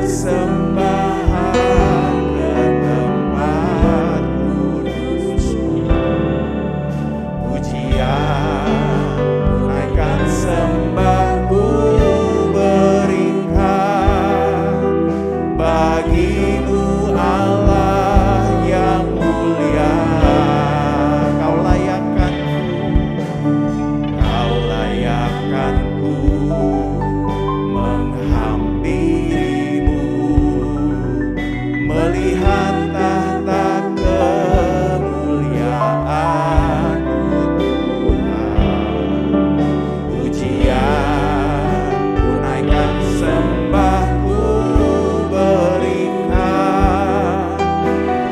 persembahan ke tempat kudus-Mu. Pujian naikkan sembahku berikan bagi-Mu Allah yang mulia. Kau layakkan-Ku menghampiri-Mu, melihat tahta kemuliaan-Mu Tuhan. Pujian ku naikkan, sembahku berikan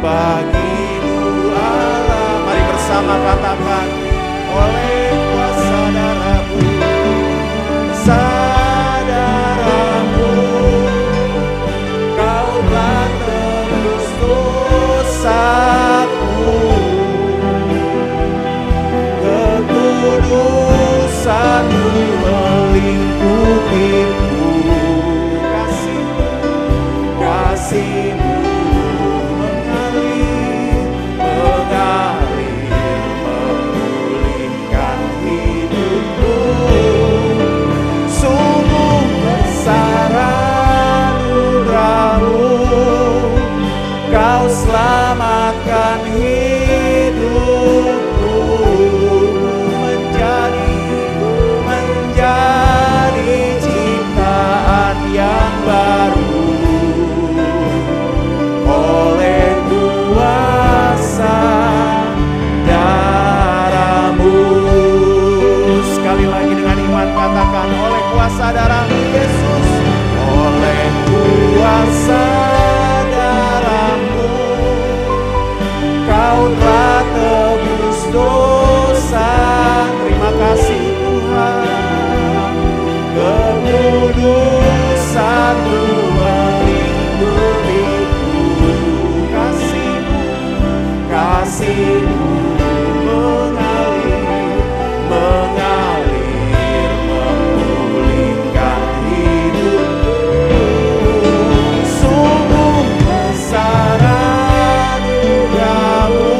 bagi-Mu Allah. Mari bersama katakan, oleh kuasa darah-Mu, darah-Mu, Kau telah tebus dosaku. Kekudusan-Mu melingkupiku. Kasih-Mu mengalir, memulihkan hidupku. Sungguh besar anugerah-Mu, Kau selamatkan hidupku. Menjadi ciptaan yang baru oleh kuasa darah-Mu. Sekali lagi dengan iman katakan, oleh kuasa darah-Mu Yesus, oleh kuasa darah-Mu, Kau telah tebus dosa. Terima kasih Tuhan. Kekudusan-Mu melingkupiku. Kasih-Mu mengalir, memulihkan hidupku. Sungguh besar anugerah-Mu,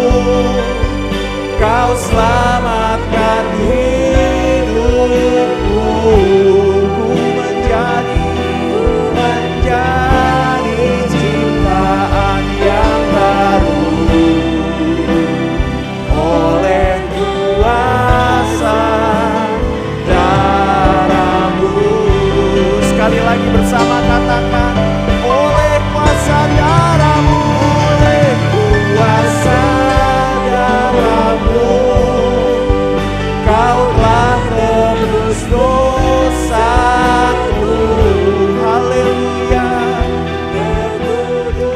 Kau selamatkan hidupku. Menjadi ciptaan yang baru oleh kuasa darah-Mu. Sekali lagi bersama katakan, oleh kuasa darah-Mu, oleh kuasa darah-Mu, Kau telah tebus dosaku. Haleluya.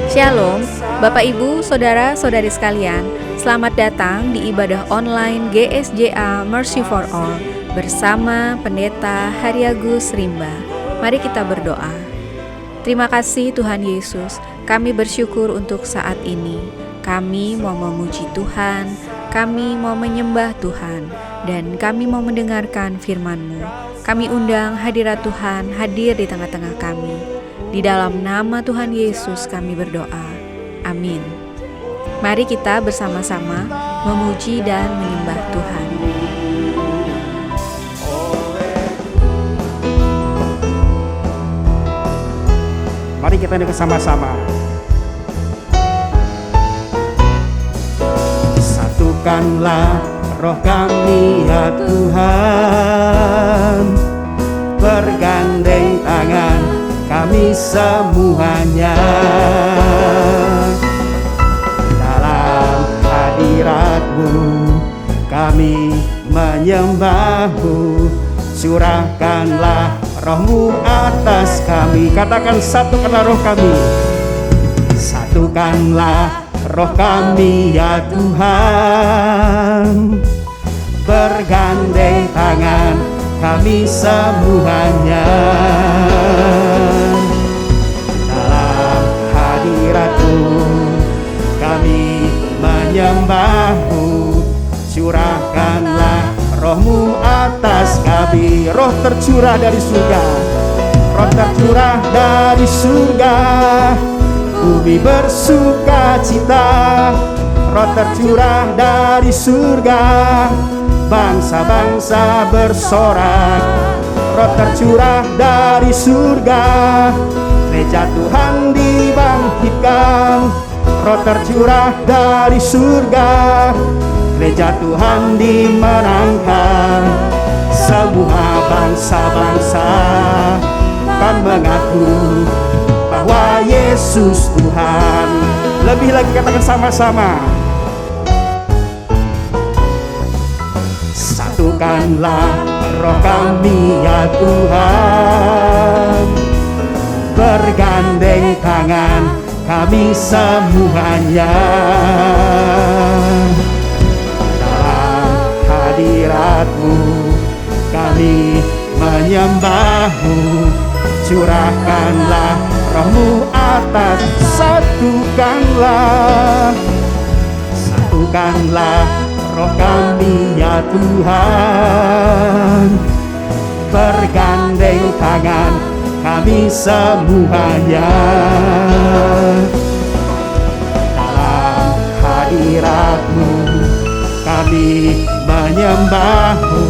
Shalom, Bapak Ibu, Saudara-saudari sekalian. Selamat datang di ibadah online GSJA Mercy for All bersama Pendeta Haryagus Rimba. Mari kita berdoa. Terima kasih Tuhan Yesus, kami bersyukur untuk saat ini. Kami mau memuji Tuhan, kami mau menyembah Tuhan, dan kami mau mendengarkan firman-Mu. Kami undang hadirat Tuhan hadir di tengah-tengah kami. Di dalam nama Tuhan Yesus kami berdoa. Amin. Mari kita bersama-sama memuji dan menyembah Tuhan. Mari kita bersama-sama. Satukanlah roh kami ya Tuhan, bergandeng tangan kami semuanya dalam hadirat-Mu. Kami menyembah-Mu, curahkanlah roh-Mu atas kami. Katakan, satukanlah roh kami. Satukanlah roh kami ya Tuhan, bergandeng tangan kami semuanya dalam hadirat-Mu. Kami menyembah-Mu, curahkanlah roh-Mu atas kami. Roh tercurah dari surga, Roh tercurah dari surga, bumi bersuka cita. Roh tercurah dari surga, bangsa-bangsa bersorak. Roh tercurah dari surga, gereja Tuhan dibangkitkan. Roh tercurah dari surga, gereja Tuhan dimenangkan. Semua bangsa-bangsa kan mengaku bahwa Yesus Tuhan. Lebih lagi katakan sama-sama. Satukanlah roh kami ya Tuhan, bergandeng tangan kami semuanya. Dalam hadirat-Mu kami menyembah-Mu, curahkanlah roh-Mu atas. Satukanlah roh kami ya Tuhan, bergandeng tangan kami semuanya. Dalam hadirat-Mu kami menyembah-Mu,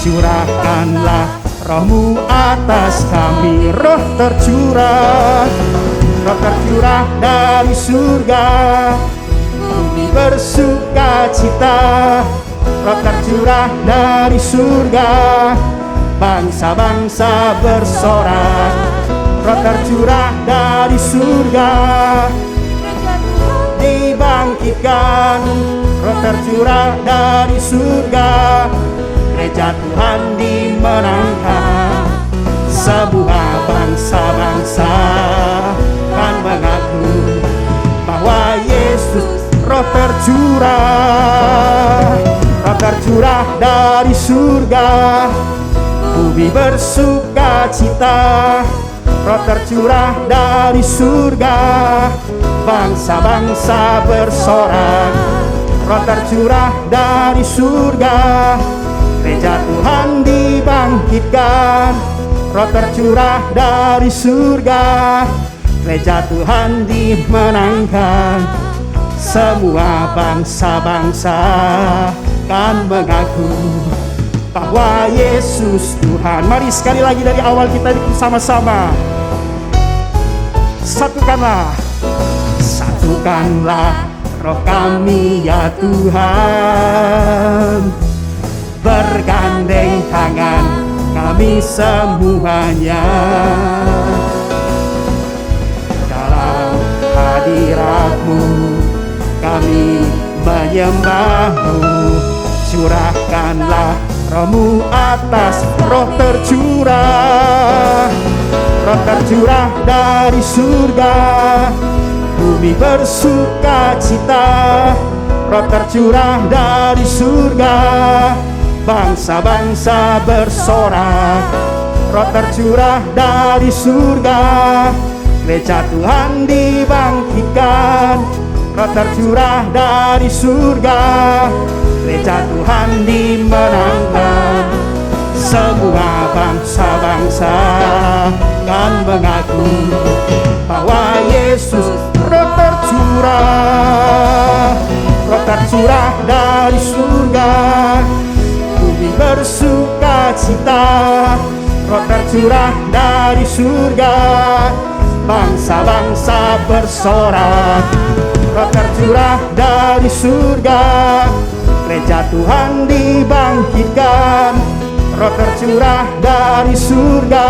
curahkanlah roh-Mu atas kami. Roh tercurah dari surga, bumi bersuka cita. Roh tercurah dari surga, bangsa-bangsa bersorak. Roh tercurah dari surga, dibangkitkan. Roh tercurah dari surga, gereja Tuhan dimenangkan. Semua bangsa-bangsa kan mengaku bahwa Yesus. Roh tercurah dari surga, bumi bersuka cita. Roh tercurah dari surga, bangsa-bangsa bersorak. Roh tercurah dari surga, gereja Tuhan dibangkitkan. Roh tercurah dari surga, gereja Tuhan dimenangkan. Semua bangsa-bangsa kan mengaku bahwa Yesus Tuhan. Mari sekali lagi dari awal kita bersama-sama. Satukanlah roh kami ya Tuhan, bergandeng tangan kami semuanya. Dalam hadirat-Mu kami menyembah-Mu, curahkanlah roh-Mu atas. Roh tercurah dari surga, bumi bersuka cita. Roh tercurah dari surga, bangsa-bangsa bersorak. Roh tercurah dari surga, gereja Tuhan dibangkitkan. Roh tercurah dari surga, gereja Tuhan dimenangkan. Semua bangsa-bangsa kan mengaku bahwa Yesus. Roh tercurah dari surga, bumi bersuka cita. Roh tercurah dari surga, bangsa-bangsa bersorak. Roh tercurah dari surga, gereja Tuhan dibangkitkan. Roh tercurah dari surga,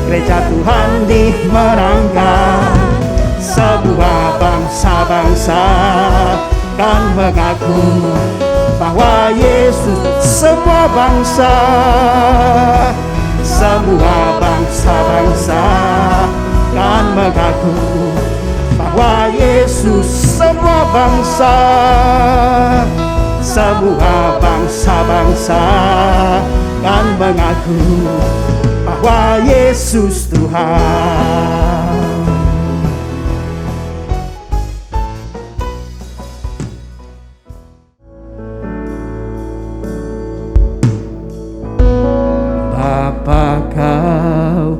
gereja Tuhan dimenangkan. Semua bangsa-bangsa kan mengaku bahwa Yesus. Semua bangsa-bangsa kan mengaku bahwa Yesus. Semua bangsa-bangsa kan mengaku bahwa Yesus Tuhan. Bapa, Kau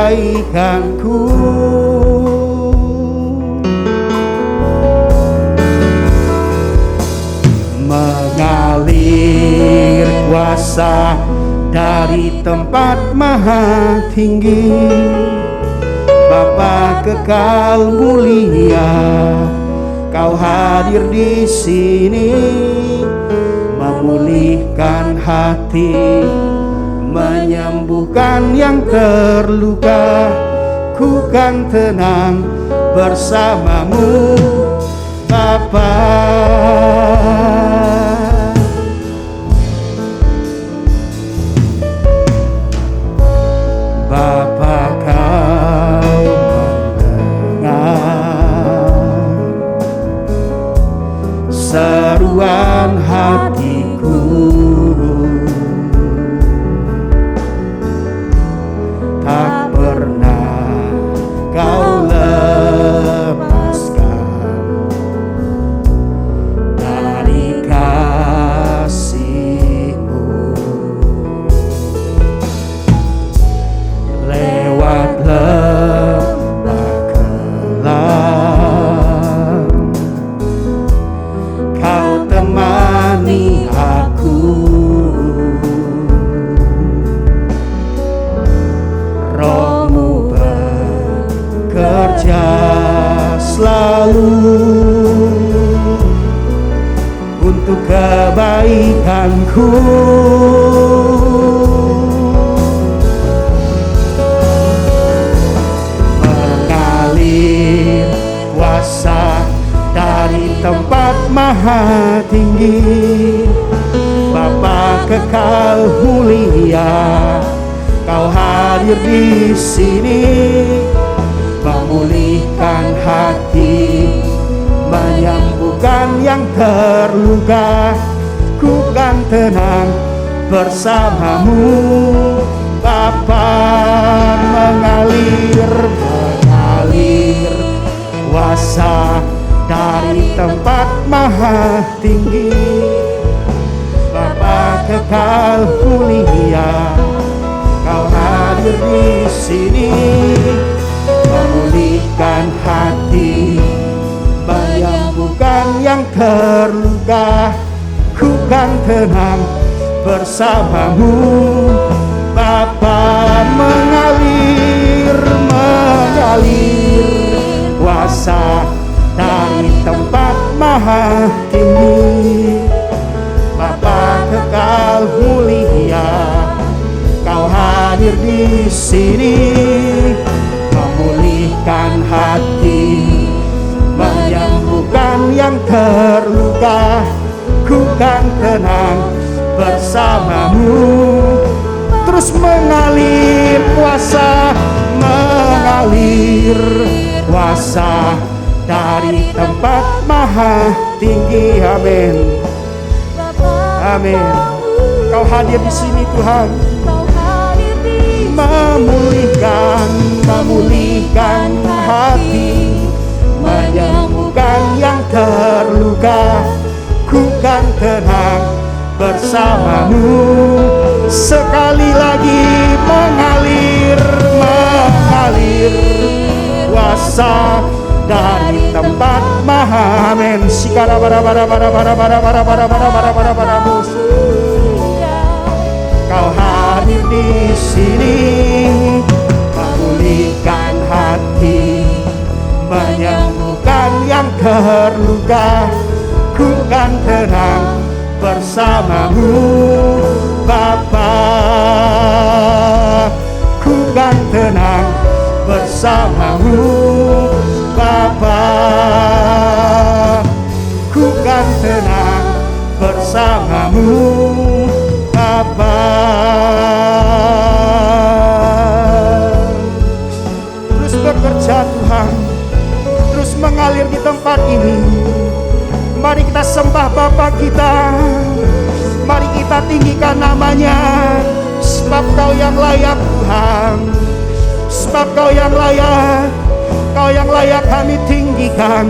kebaikanku. Mengalir kuasa dari tempat maha tinggi, Bapa kekal mulia, Kau hadir di sini, memulihkan hati, menyembuhkan yang terluka. Ku kan tenang bersamamu, Bapa. Bapa, Kau mendengar seruan hatiku, tak pernah Kau lepaskan dari kasih-Mu. Lewat lembah kelam, Kau temani aku. Roh-Mu bekerja selalu untuk kebaikanku. Mengalir kuasa dari tempat maha tinggi, Bapa kekal mulia, Kau hadir di sini, memulihkan hati, menyembuhkan yang terluka. Ku kan tenang bersamamu, Bapa. Mengalir kuasa dari tempat maha tinggi, Bapa kekal mulia, Kau hadir di sini, memulihkan hati, menyembuhkan yang terluka. Ku kan tenang bersamamu, Bapa. Mengalir kuasa dari tempat maha tinggi, Bapa kekal mulia, Kau hadir di sini, memulihkan hati, menyembuhkan yang terluka. Ku kan tenang bersamamu. Terus mengalir kuasa dari tempat maha tinggi. Amin. Amin. Kau hadir di sini Tuhan, memulihkan hati, menyembuhkan yang terluka. Ku kan tenang bersamamu. Sekali lagi mengalir kuasa dari tempat maha. Amin. Sikara bara bara bara bara bara bara bara bara bara bara bara. Kau hadir di sini, memulihkan hati, menyembuhkan yang terluka. Ku kan tenang bersamamu, Bapa. Ku kan tenang bersamamu, Bapa. Ku kan tenang bersamamu, Bapa. Terus bekerja Tuhan, terus mengalir di tempat ini. Mari kita sembah Bapa kita, mari kita tinggikan namanya, sebab Kau yang layak Tuhan, sebab Kau yang layak, Kau yang layak kami tinggikan,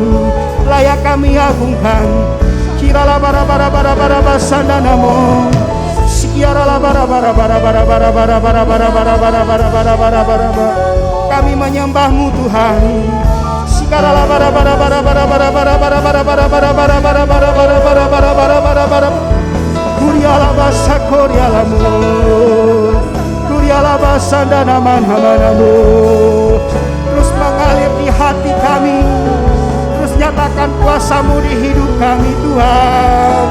layak kami agungkan. Kirala bara bara bara bara basanda namo, sikiara la bara bara bara bara bara bara bara bara bara bara bara bara bara bara. kami menyembah-Mu Tuhan. Terus mengalir di hati kami, terus nyatakan kuasa-Mu di hidup kami Tuhan.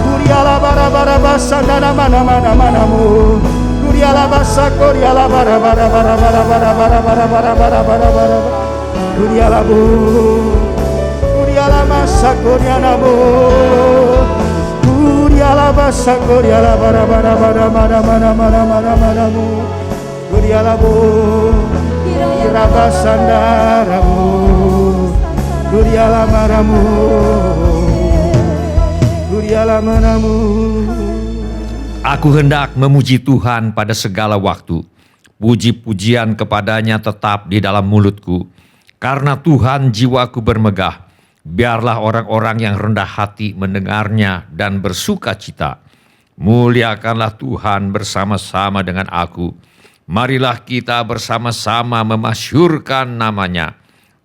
Kuriala bara bara basa dana mana mana manamu. Kuriala basa kuriala bara bara bara bara bara bara bara bara bara bara bara. Kuriala bu, kuriala masa kuriala bu, kuriala basa kuriala bara bara bara bara bara bara bara bara bu. Kuriala bu, kira basandaramu, kuriala maramu. Aku hendak memuji Tuhan pada segala waktu. Puji-pujian kepadanya tetap di dalam mulutku. Karena Tuhan jiwaku bermegah. Biarlah orang-orang yang rendah hati mendengarnya dan bersuka cita. Muliakanlah Tuhan bersama-sama dengan aku. Marilah kita bersama-sama memasyurkan namanya.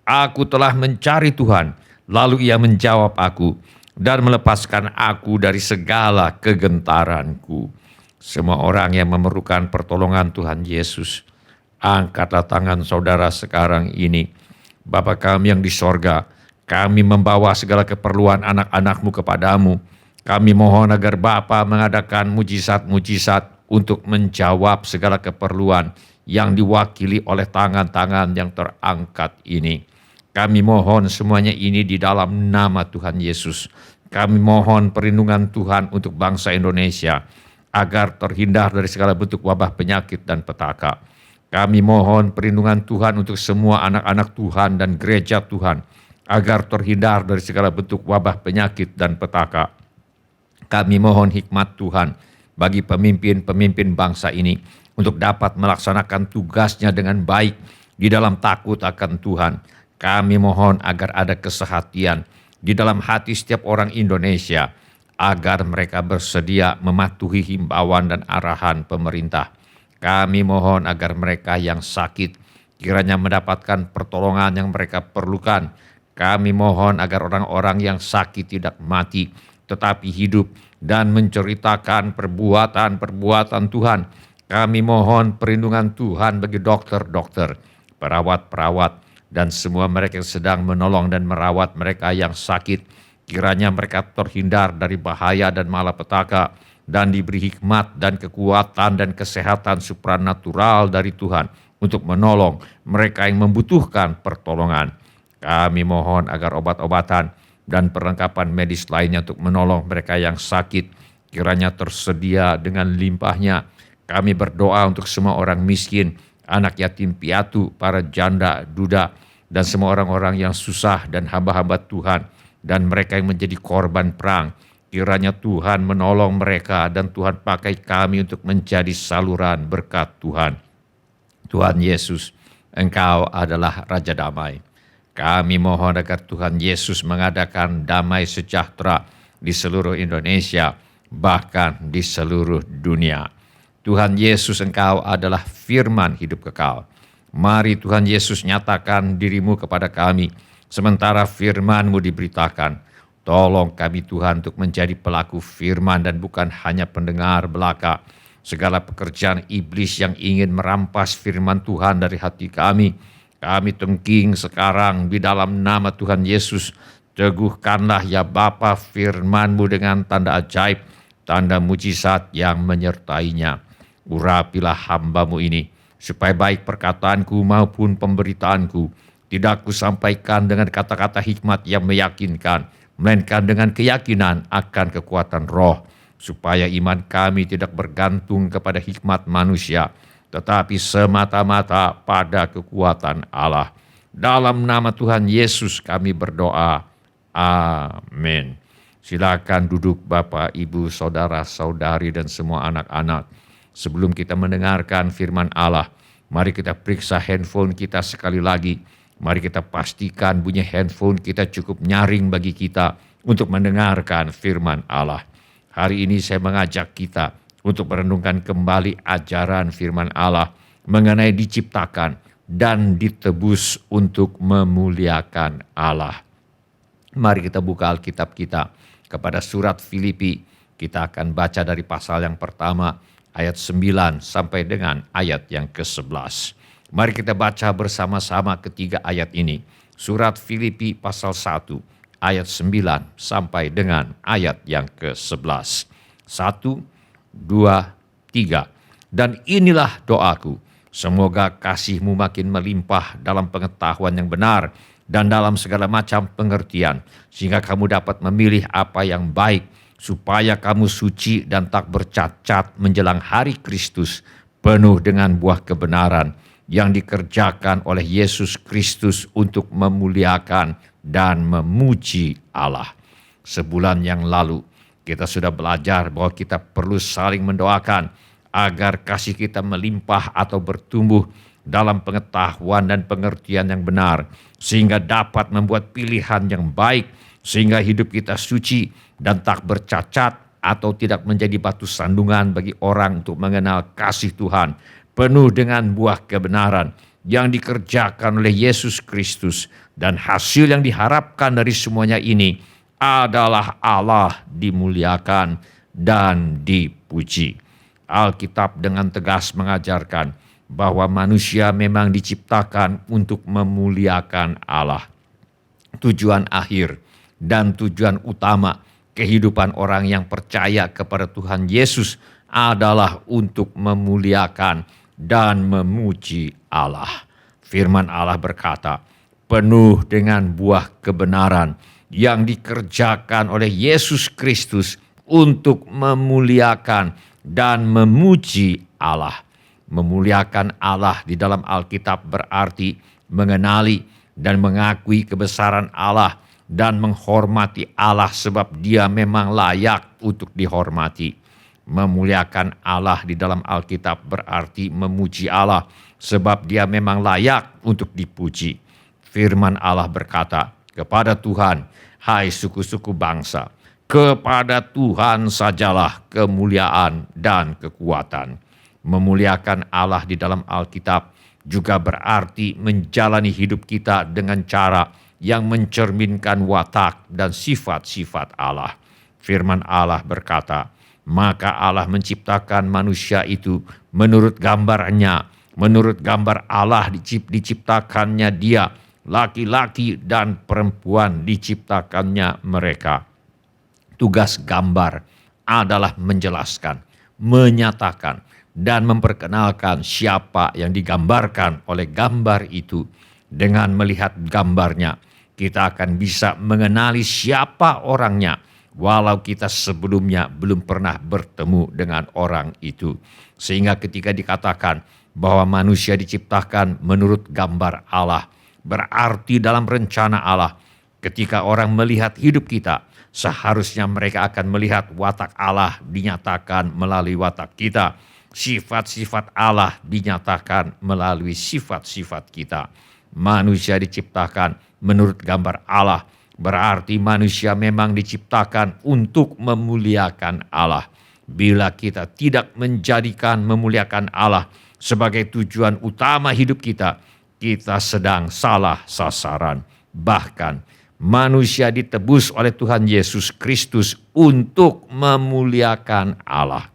Aku telah mencari Tuhan, lalu Ia menjawab aku dan melepaskan aku dari segala kegentaranku. Semua orang yang memerlukan pertolongan Tuhan Yesus, angkatlah tangan saudara sekarang ini. Bapa kami yang di sorga, kami membawa segala keperluan anak-anak-Mu kepadamu. Kami mohon agar Bapa mengadakan mujizat-mujizat untuk menjawab segala keperluan yang diwakili oleh tangan-tangan yang terangkat ini. Kami mohon semuanya ini di dalam nama Tuhan Yesus. Kami mohon perlindungan Tuhan untuk bangsa Indonesia agar terhindar dari segala bentuk wabah penyakit dan petaka. Kami mohon perlindungan Tuhan untuk semua anak-anak Tuhan dan gereja Tuhan agar terhindar dari segala bentuk wabah penyakit dan petaka. Kami mohon hikmat Tuhan bagi pemimpin-pemimpin bangsa ini untuk dapat melaksanakan tugasnya dengan baik di dalam takut akan Tuhan. Kami mohon agar ada kesehatian di dalam hati setiap orang Indonesia agar mereka bersedia mematuhi himbauan dan arahan pemerintah. Kami mohon agar mereka yang sakit kiranya mendapatkan pertolongan yang mereka perlukan. Kami mohon agar orang-orang yang sakit tidak mati tetapi hidup dan menceritakan perbuatan-perbuatan Tuhan. Kami mohon perlindungan Tuhan bagi dokter-dokter, perawat-perawat, dan semua mereka yang sedang menolong dan merawat mereka yang sakit. Kiranya mereka terhindar dari bahaya dan malapetaka dan diberi hikmat dan kekuatan dan kesehatan supranatural dari Tuhan untuk menolong mereka yang membutuhkan pertolongan. Kami mohon agar obat-obatan dan perlengkapan medis lainnya untuk menolong mereka yang sakit kiranya tersedia dengan limpahnya. Kami berdoa untuk semua orang miskin, anak yatim piatu, para janda, duda, dan semua orang-orang yang susah dan hamba-hamba Tuhan, dan mereka yang menjadi korban perang. Kiranya Tuhan menolong mereka dan Tuhan pakai kami untuk menjadi saluran berkat Tuhan. Tuhan Yesus, Engkau adalah Raja Damai. Kami mohon agar Tuhan Yesus mengadakan damai sejahtera di seluruh Indonesia, bahkan di seluruh dunia. Tuhan Yesus, Engkau adalah firman hidup kekal. Mari Tuhan Yesus nyatakan diri-Mu kepada kami, sementara firman-Mu diberitakan. Tolong kami Tuhan untuk menjadi pelaku firman dan bukan hanya pendengar belaka. Segala pekerjaan iblis yang ingin merampas firman Tuhan dari hati kami tengking sekarang di dalam nama Tuhan Yesus. Teguhkanlah ya Bapa firman-Mu dengan tanda ajaib, tanda mujizat yang menyertainya. Urapilah hamba-Mu ini, supaya baik perkataanku maupun pemberitaanku tidak kusampaikan dengan kata-kata hikmat yang meyakinkan, melainkan dengan keyakinan akan kekuatan roh, supaya iman kami tidak bergantung kepada hikmat manusia, tetapi semata-mata pada kekuatan Allah. Dalam nama Tuhan Yesus kami berdoa. Amin. Silakan duduk Bapak, Ibu, Saudara, Saudari, dan semua anak-anak. Sebelum kita mendengarkan firman Allah, mari kita periksa handphone kita sekali lagi. Mari kita pastikan bunyi handphone kita cukup nyaring bagi kita untuk mendengarkan firman Allah. Hari ini saya mengajak kita untuk merenungkan kembali ajaran firman Allah mengenai diciptakan dan ditebus untuk memuliakan Allah. Mari kita buka Alkitab kita kepada surat Filipi. Kita akan baca dari pasal yang pertama ayat 9 sampai dengan ayat yang ke-11. Mari kita baca bersama-sama ketiga ayat ini. Surat Filipi pasal 1 ayat 9 sampai dengan ayat yang ke-11. 1, 2, 3. Dan inilah doaku, semoga kasihmu makin melimpah dalam pengetahuan yang benar dan dalam segala macam pengertian, sehingga kamu dapat memilih apa yang baik, supaya kamu suci dan tak bercacat menjelang hari Kristus, penuh dengan buah kebenaran yang dikerjakan oleh Yesus Kristus untuk memuliakan dan memuji Allah. Sebulan yang lalu kita sudah belajar bahwa kita perlu saling mendoakan agar kasih kita melimpah atau bertumbuh dalam pengetahuan dan pengertian yang benar, sehingga dapat membuat pilihan yang baik, sehingga hidup kita suci dan tak bercacat atau tidak menjadi batu sandungan bagi orang untuk mengenal kasih Tuhan, penuh dengan buah kebenaran yang dikerjakan oleh Yesus Kristus. Dan hasil yang diharapkan dari semuanya ini adalah Allah dimuliakan dan dipuji. Alkitab dengan tegas mengajarkan bahwa manusia memang diciptakan untuk memuliakan Allah. Tujuan akhir dan tujuan utama kehidupan orang yang percaya kepada Tuhan Yesus adalah untuk memuliakan dan memuji Allah. Firman Allah berkata, penuh dengan buah kebenaran yang dikerjakan oleh Yesus Kristus untuk memuliakan dan memuji Allah. Memuliakan Allah di dalam Alkitab berarti mengenali dan mengakui kebesaran Allah dan menghormati Allah sebab Dia memang layak untuk dihormati. Memuliakan Allah di dalam Alkitab berarti memuji Allah sebab Dia memang layak untuk dipuji. Firman Allah berkata, kepada Tuhan, hai suku-suku bangsa, kepada Tuhan sajalah kemuliaan dan kekuatan. Memuliakan Allah di dalam Alkitab juga berarti menjalani hidup kita dengan cara yang mencerminkan watak dan sifat-sifat Allah. Firman Allah berkata, maka Allah menciptakan manusia itu menurut gambarnya, menurut gambar Allah diciptakannya dia, laki-laki dan perempuan diciptakannya mereka. Tugas gambar adalah menjelaskan, menyatakan, dan memperkenalkan siapa yang digambarkan oleh gambar itu. Dengan melihat gambarnya, kita akan bisa mengenali siapa orangnya, walau kita sebelumnya belum pernah bertemu dengan orang itu. Sehingga ketika dikatakan bahwa manusia diciptakan menurut gambar Allah, berarti dalam rencana Allah, ketika orang melihat hidup kita, seharusnya mereka akan melihat watak Allah dinyatakan melalui watak kita. Sifat-sifat Allah dinyatakan melalui sifat-sifat kita. Manusia diciptakan menurut gambar Allah, berarti manusia memang diciptakan untuk memuliakan Allah. Bila kita tidak menjadikan memuliakan Allah sebagai tujuan utama hidup kita, kita sedang salah sasaran. Bahkan manusia ditebus oleh Tuhan Yesus Kristus untuk memuliakan Allah.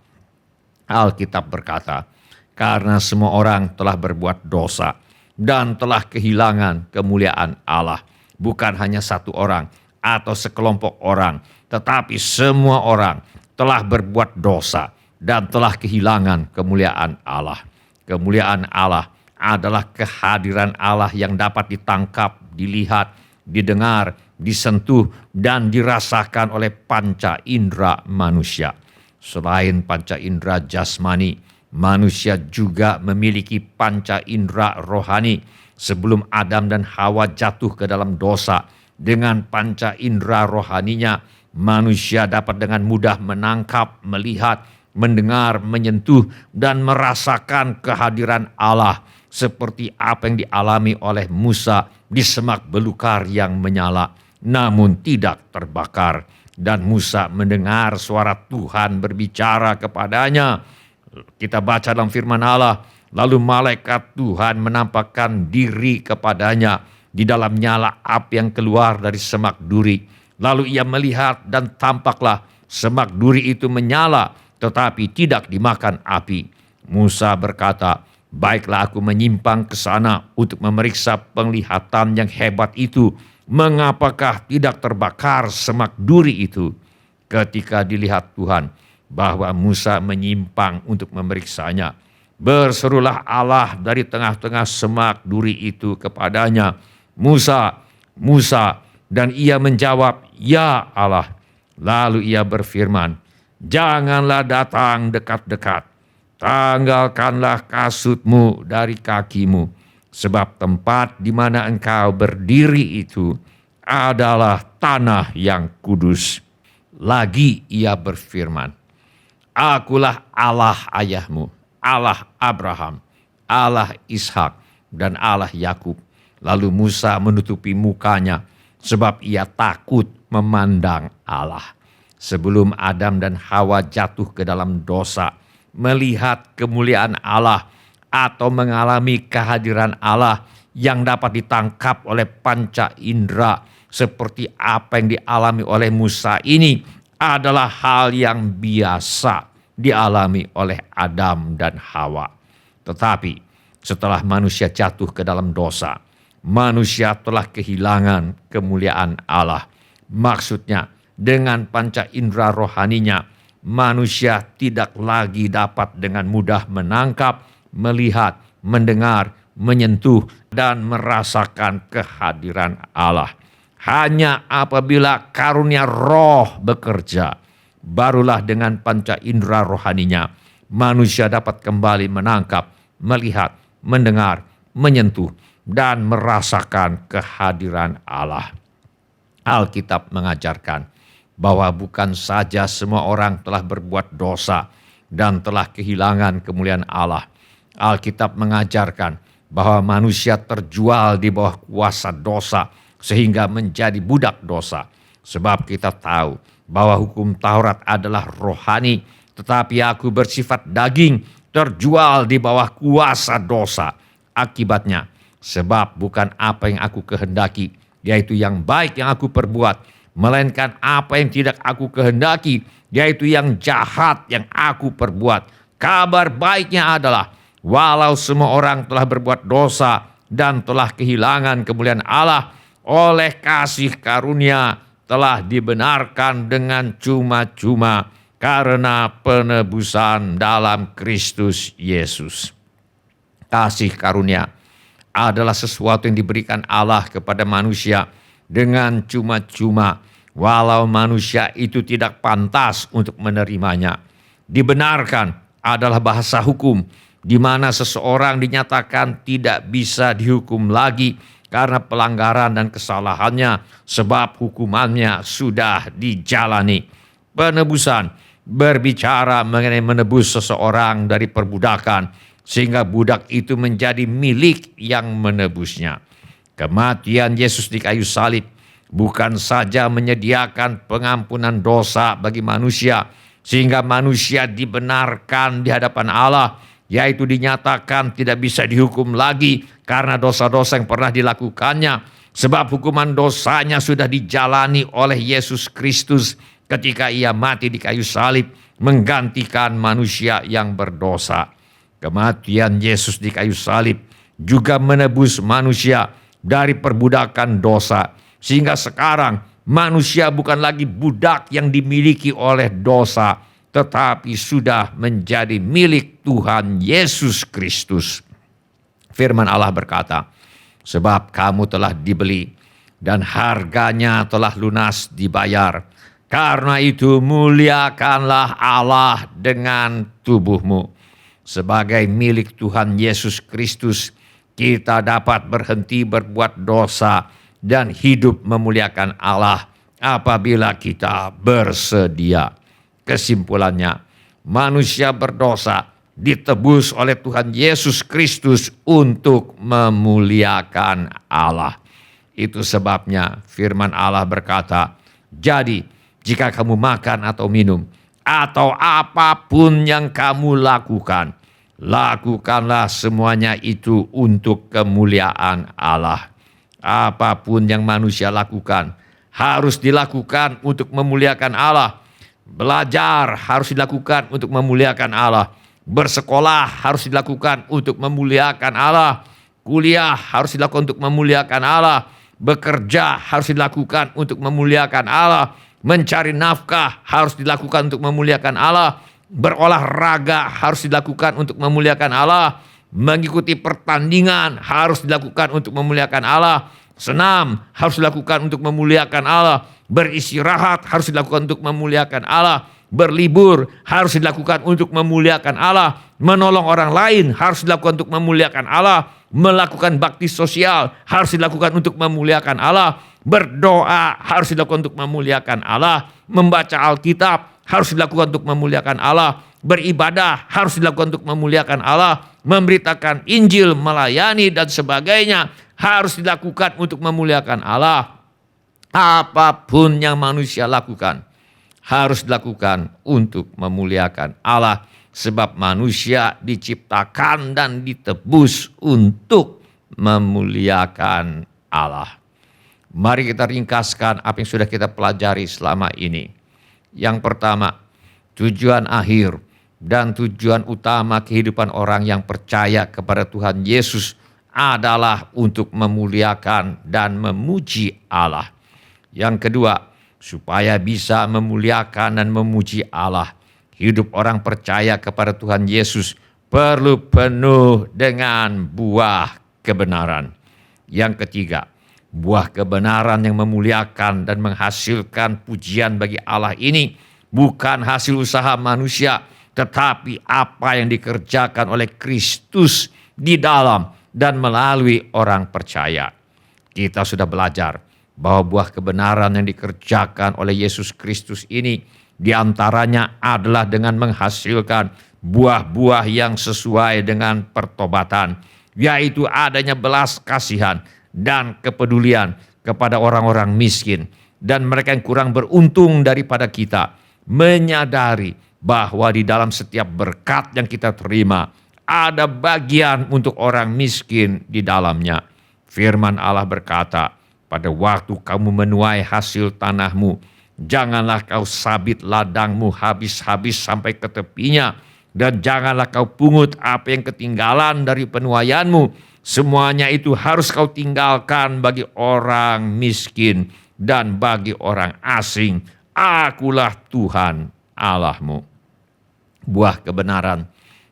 Alkitab berkata, karena semua orang telah berbuat dosa dan telah kehilangan kemuliaan Allah. Bukan hanya satu orang atau sekelompok orang, tetapi semua orang telah berbuat dosa dan telah kehilangan kemuliaan Allah. Kemuliaan Allah adalah kehadiran Allah yang dapat ditangkap, dilihat, didengar, disentuh, dan dirasakan oleh panca indera manusia. Selain panca indera jasmani, manusia juga memiliki panca indera rohani. Sebelum Adam dan Hawa jatuh ke dalam dosa, dengan panca indera rohaninya, manusia dapat dengan mudah menangkap, melihat, mendengar, menyentuh, dan merasakan kehadiran Allah, seperti apa yang dialami oleh Musa di semak belukar yang menyala, namun tidak terbakar. Dan Musa mendengar suara Tuhan berbicara kepadanya. Kita baca dalam firman Allah, Lalu malaikat Tuhan menampakkan diri kepadanya di dalam nyala api yang keluar dari semak duri. Lalu ia melihat dan tampaklah semak duri itu menyala tetapi tidak dimakan api. Musa berkata, "Baiklah, aku menyimpang ke sana untuk memeriksa penglihatan yang hebat itu. Mengapakah tidak terbakar semak duri itu?" Ketika dilihat Tuhan bahwa Musa menyimpang untuk memeriksanya, berserulah Allah dari tengah-tengah semak duri itu kepadanya, "Musa, Musa." Dan ia menjawab, "Ya Allah." Lalu ia berfirman, "Janganlah datang dekat-dekat. Tanggalkanlah kasutmu dari kakimu, sebab tempat di mana engkau berdiri itu adalah tanah yang kudus." Lagi ia berfirman, "Akulah Allah ayahmu, Allah Abraham, Allah Ishak, dan Allah Yakub." Lalu Musa menutupi mukanya sebab ia takut memandang Allah. Sebelum Adam dan Hawa jatuh ke dalam dosa, melihat kemuliaan Allah atau mengalami kehadiran Allah yang dapat ditangkap oleh panca indera seperti apa yang dialami oleh Musa ini adalah hal yang biasa dialami oleh Adam dan Hawa. Tetapi setelah manusia jatuh ke dalam dosa, manusia telah kehilangan kemuliaan Allah. Maksudnya, dengan panca indera rohaninya, manusia tidak lagi dapat dengan mudah menangkap, melihat, mendengar, menyentuh, dan merasakan kehadiran Allah. Hanya apabila karunia roh bekerja, barulah dengan panca indera rohaninya, manusia dapat kembali menangkap, melihat, mendengar, menyentuh, dan merasakan kehadiran Allah. Alkitab mengajarkan bahwa bukan saja semua orang telah berbuat dosa dan telah kehilangan kemuliaan Allah. Alkitab mengajarkan bahwa manusia terjual di bawah kuasa dosa sehingga menjadi budak dosa. Sebab kita tahu bahwa hukum Taurat adalah rohani, tetapi aku bersifat daging, terjual di bawah kuasa dosa. Akibatnya, sebab bukan apa yang aku kehendaki, yaitu yang baik yang aku perbuat, melainkan apa yang tidak aku kehendaki, yaitu yang jahat yang aku perbuat. Kabar baiknya adalah, walau semua orang telah berbuat dosa dan telah kehilangan kemuliaan Allah, oleh kasih karunia telah dibenarkan dengan cuma-cuma karena penebusan dalam Kristus Yesus. Kasih karunia adalah sesuatu yang diberikan Allah kepada manusia dengan cuma-cuma, walau manusia itu tidak pantas untuk menerimanya. Dibenarkan adalah bahasa hukum, di mana seseorang dinyatakan tidak bisa dihukum lagi karena pelanggaran dan kesalahannya, sebab hukumannya sudah dijalani. Penebusan berbicara mengenai menebus seseorang dari perbudakan, sehingga budak itu menjadi milik yang menebusnya. Kematian Yesus di kayu salib bukan saja menyediakan pengampunan dosa bagi manusia, sehingga manusia dibenarkan di hadapan Allah, yaitu dinyatakan tidak bisa dihukum lagi karena dosa-dosa yang pernah dilakukannya, sebab hukuman dosanya sudah dijalani oleh Yesus Kristus ketika ia mati di kayu salib menggantikan manusia yang berdosa. Kematian Yesus di kayu salib juga menebus manusia dari perbudakan dosa, sehingga sekarang manusia bukan lagi budak yang dimiliki oleh dosa, tetapi sudah menjadi milik Tuhan Yesus Kristus. Firman Allah berkata, "Sebab kamu telah dibeli dan harganya telah lunas dibayar. Karena itu muliakanlah Allah dengan tubuhmu." Sebagai milik Tuhan Yesus Kristus, kita dapat berhenti berbuat dosa dan hidup memuliakan Allah apabila kita bersedia. Kesimpulannya, manusia berdosa ditebus oleh Tuhan Yesus Kristus untuk memuliakan Allah. Itu sebabnya firman Allah berkata, "Jadi jika kamu makan atau minum, atau apapun yang kamu lakukan, Lakukanlah semuanya itu untuk kemuliaan Allah. Apapun yang manusia lakukan harus dilakukan untuk memuliakan Allah. Belajar harus dilakukan untuk memuliakan Allah. Bersekolah harus dilakukan untuk memuliakan Allah. Kuliah harus dilakukan untuk memuliakan Allah. Bekerja harus dilakukan untuk memuliakan Allah. Mencari nafkah harus dilakukan untuk memuliakan Allah. Berolahraga harus dilakukan untuk memuliakan Allah. Mengikuti pertandingan harus dilakukan untuk memuliakan Allah. Senam harus dilakukan untuk memuliakan Allah. Beristirahat harus dilakukan untuk memuliakan Allah. Berlibur harus dilakukan untuk memuliakan Allah. Menolong orang lain harus dilakukan untuk memuliakan Allah. Melakukan bakti sosial harus dilakukan untuk memuliakan Allah. Berdoa harus dilakukan untuk memuliakan Allah. Membaca Alkitab harus dilakukan untuk memuliakan Allah. Beribadah harus dilakukan untuk memuliakan Allah. Memberitakan Injil, melayani dan sebagainya harus dilakukan untuk memuliakan Allah. Apapun yang manusia lakukan harus dilakukan untuk memuliakan Allah. Sebab manusia diciptakan dan ditebus untuk memuliakan Allah. Mari kita ringkaskan apa yang sudah kita pelajari selama ini. Yang pertama, tujuan akhir dan tujuan utama kehidupan orang yang percaya kepada Tuhan Yesus adalah untuk memuliakan dan memuji Allah. Yang kedua, supaya bisa memuliakan dan memuji Allah, hidup orang percaya kepada Tuhan Yesus perlu penuh dengan buah kebenaran. Yang ketiga, buah kebenaran yang memuliakan dan menghasilkan pujian bagi Allah ini bukan hasil usaha manusia, tetapi apa yang dikerjakan oleh Kristus di dalam dan melalui orang percaya. Kita sudah belajar bahwa buah kebenaran yang dikerjakan oleh Yesus Kristus ini diantaranya adalah dengan menghasilkan buah-buah yang sesuai dengan pertobatan, yaitu adanya belas kasihan dan kepedulian kepada orang-orang miskin dan mereka yang kurang beruntung daripada kita, menyadari bahwa di dalam setiap berkat yang kita terima ada bagian untuk orang miskin di dalamnya. Firman Allah berkata, pada waktu kamu menuai hasil tanahmu, janganlah kau sabit ladangmu habis-habis sampai ke tepinya, dan janganlah kau pungut apa yang ketinggalan dari penuaianmu. Semuanya itu harus kau tinggalkan bagi orang miskin dan bagi orang asing. Akulah Tuhan Allahmu. Buah kebenaran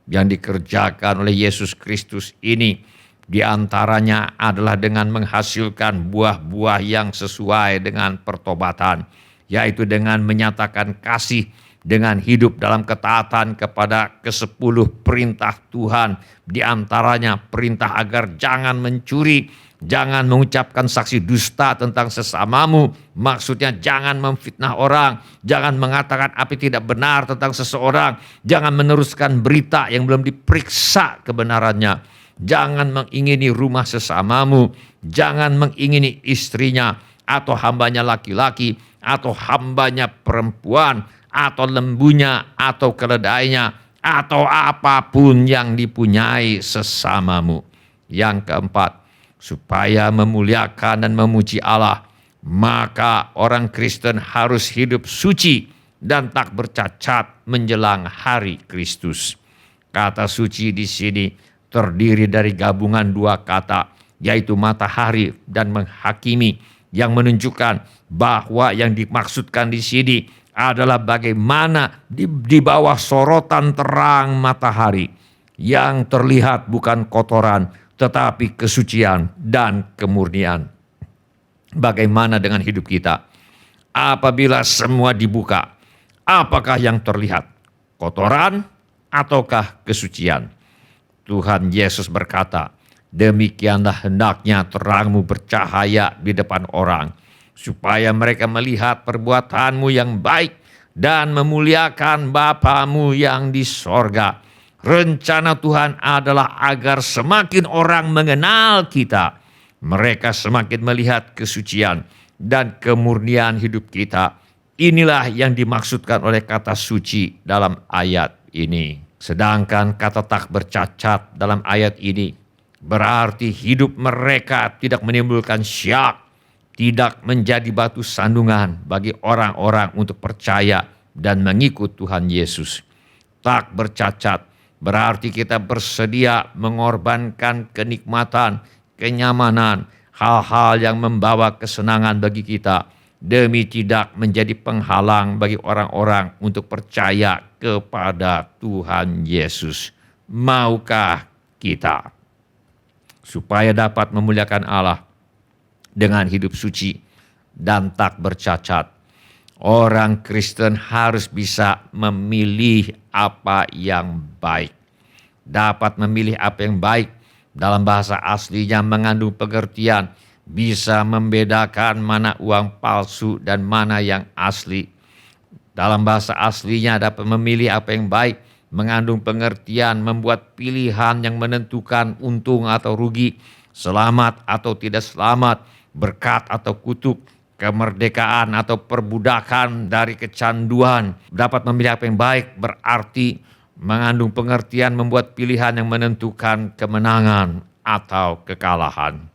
yang dikerjakan oleh Yesus Kristus ini diantaranya adalah dengan menghasilkan buah-buah yang sesuai dengan pertobatan, yaitu dengan menyatakan kasih, dengan hidup dalam ketaatan kepada ke-10 perintah Tuhan, diantaranya perintah agar jangan mencuri, jangan mengucapkan saksi dusta tentang sesamamu, maksudnya jangan memfitnah orang, jangan mengatakan apa yang tidak benar tentang seseorang, jangan meneruskan berita yang belum diperiksa kebenarannya, jangan mengingini rumah sesamamu, jangan mengingini istrinya atau hambanya laki-laki atau hambanya perempuan atau lembunya atau keledainya atau apapun yang dipunyai sesamamu. Yang keempat, supaya memuliakan dan memuji Allah, maka orang Kristen harus hidup suci dan tak bercacat menjelang hari Kristus. Kata suci di sini terdiri dari gabungan dua kata, yaitu matahari dan menghakimi, yang menunjukkan bahwa yang dimaksudkan di sini adalah bagaimana di bawah sorotan terang matahari yang terlihat bukan kotoran tetapi kesucian dan kemurnian. Bagaimana dengan hidup kita? Apabila semua dibuka, apakah yang terlihat? Kotoran ataukah kesucian? Tuhan Yesus berkata, demikianlah hendaknya terangmu bercahaya di depan orang, supaya mereka melihat perbuatanmu yang baik dan memuliakan Bapamu yang di sorga. Rencana Tuhan adalah agar semakin orang mengenal kita, mereka semakin melihat kesucian dan kemurnian hidup kita. Inilah yang dimaksudkan oleh kata suci dalam ayat ini. Sedangkan kata tak bercacat dalam ayat ini berarti hidup mereka tidak menimbulkan syak, tidak menjadi batu sandungan bagi orang-orang untuk percaya dan mengikut Tuhan Yesus. Tak bercacat berarti kita bersedia mengorbankan kenikmatan, kenyamanan, hal-hal yang membawa kesenangan bagi kita demi tidak menjadi penghalang bagi orang-orang untuk percaya kepada Tuhan Yesus. Maukah kita supaya dapat memuliakan Allah dengan hidup suci dan tak bercacat? Orang Kristen harus bisa memilih apa yang baik. Dapat memilih apa yang baik dalam bahasa aslinya mengandung pengertian bisa membedakan mana uang palsu dan mana yang asli. Dalam bahasa aslinya dapat memilih apa yang baik mengandung pengertian membuat pilihan yang menentukan untung atau rugi, selamat atau tidak selamat, berkat atau kutuk, kemerdekaan atau perbudakan dari kecanduan. Dapat memilih apa yang baik berarti mengandung pengertian membuat pilihan yang menentukan kemenangan atau kekalahan.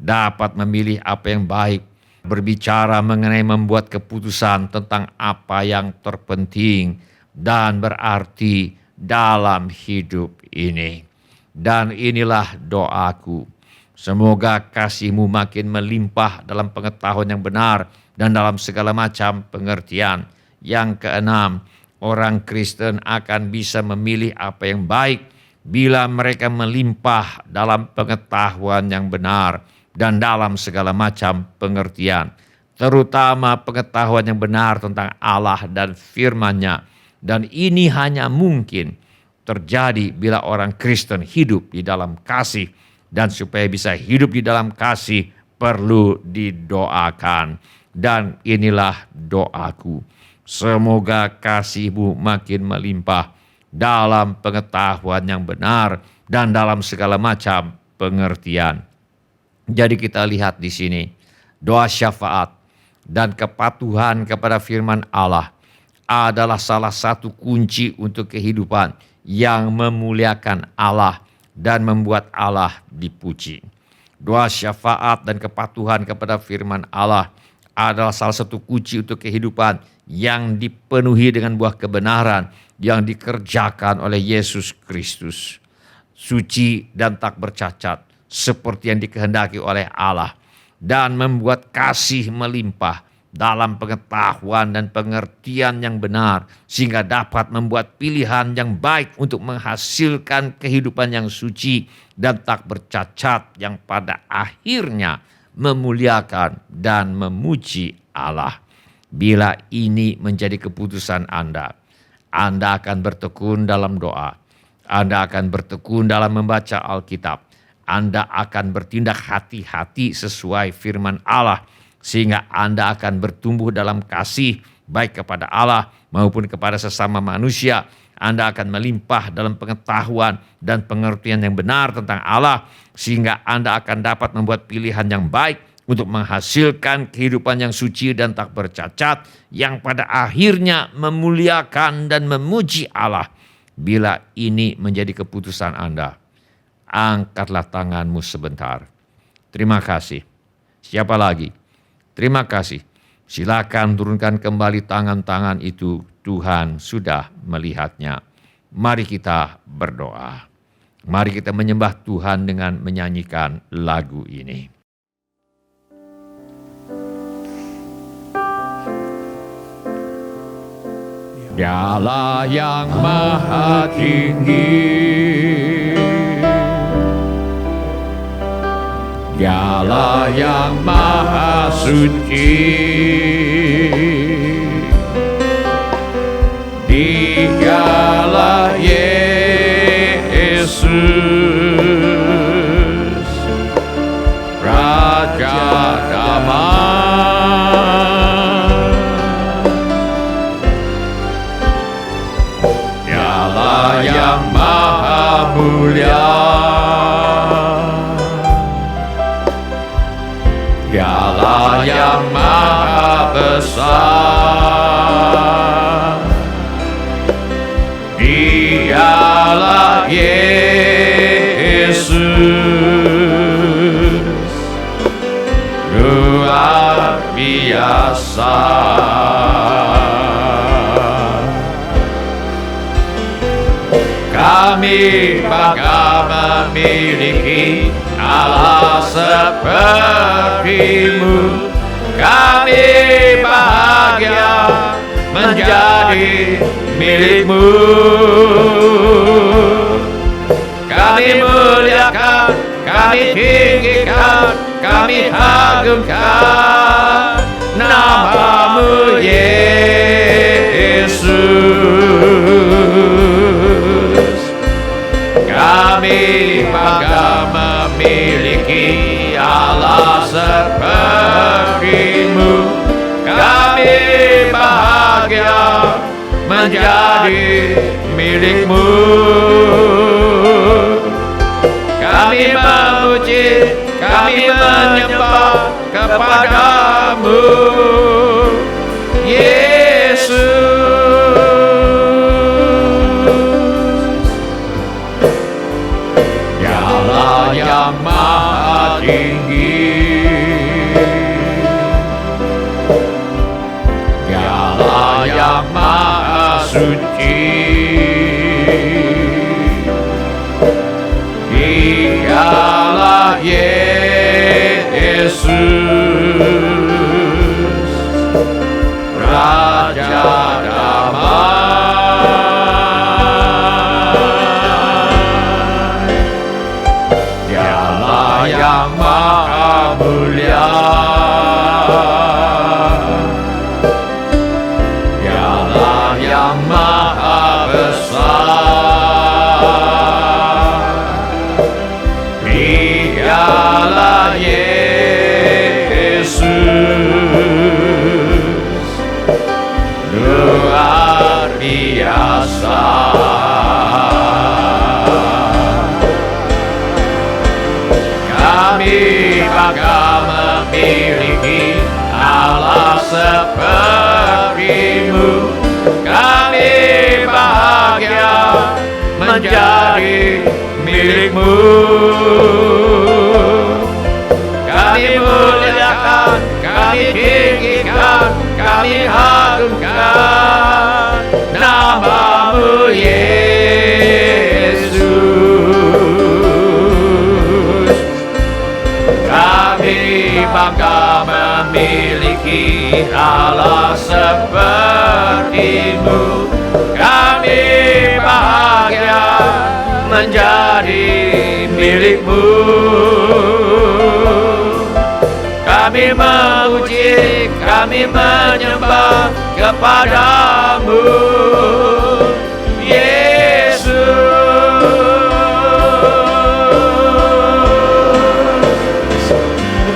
Dapat memilih apa yang baik berbicara mengenai membuat keputusan tentang apa yang terpenting dan berarti dalam hidup ini. Dan inilah doaku. Semoga kasih-Mu makin melimpah dalam pengetahuan yang benar dan dalam segala macam pengertian. Yang keenam, orang Kristen akan bisa memilih apa yang baik bila mereka melimpah dalam pengetahuan yang benar dan dalam segala macam pengertian. Terutama pengetahuan yang benar tentang Allah dan firman-Nya. Dan ini hanya mungkin terjadi bila orang Kristen hidup di dalam kasih. Dan supaya bisa hidup di dalam kasih perlu didoakan. Dan inilah doaku. Semoga kasih-Mu makin melimpah dalam pengetahuan yang benar dan dalam segala macam pengertian. Jadi kita lihat di sini doa syafaat dan kepatuhan kepada firman Allah adalah salah satu kunci untuk kehidupan yang memuliakan Allah dan membuat Allah dipuji. Doa syafaat dan kepatuhan kepada firman Allah adalah salah satu kunci untuk kehidupan yang dipenuhi dengan buah kebenaran yang dikerjakan oleh Yesus Kristus. Suci dan tak bercacat seperti yang dikehendaki oleh Allah dan membuat kasih melimpah dalam pengetahuan dan pengertian yang benar sehingga dapat membuat pilihan yang baik untuk menghasilkan kehidupan yang suci dan tak bercacat yang pada akhirnya memuliakan dan memuji Allah. Bila ini menjadi keputusan Anda akan bertekun dalam doa, Anda akan bertekun dalam membaca Alkitab, Anda akan bertindak hati-hati sesuai firman Allah, sehingga Anda akan bertumbuh dalam kasih baik kepada Allah maupun kepada sesama manusia. Anda akan melimpah dalam pengetahuan dan pengertian yang benar tentang Allah, sehingga Anda akan dapat membuat pilihan yang baik untuk menghasilkan kehidupan yang suci dan tak bercacat, yang pada akhirnya memuliakan dan memuji Allah. Bila ini menjadi keputusan Anda, angkatlah tanganmu sebentar. Terima kasih. Siapa lagi? Terima kasih. Silakan turunkan kembali tangan-tangan itu. Tuhan sudah melihatnya. Mari kita berdoa. Mari kita menyembah Tuhan dengan menyanyikan lagu ini. Dialah yang maha tinggi, Dialah yang maha suci, Dialah Yesus, Raja damai. Dialah yang maha mulia, Dialah yang maha besar, Dialah Yesus, luar biasa. Kami bangga memiliki Allah seperti-Mu. Kami bahagia menjadi milik-Mu. Kami muliakan, kami tinggikan, kami agungkan nama-Mu Yesus. Kami bangga memiliki Allah seperti-Mu. Kami bahagia menjadi milik-Mu. Kami memuji, kami menyembah kepada-Mu Yesus. Dialah yang maha tinggi, Dialah yang maha suci, Dialah Yesus, Raja damai. Dialah yang maha mulia, Dialah yang maha besar. Dialah Yesus, luar biasa. Kami bangga memiliki Allah seperti-Mu. Kami bahagia menjadi milik-Mu. Kami muliakan, kami tinggikan, kami agungkan nama-Mu Yesus. Kami bangga memiliki Allah seperti-Mu. Kami bahagia menjadi milik-Mu. Kami memuji, kami menyembah kepada-Mu Yesus.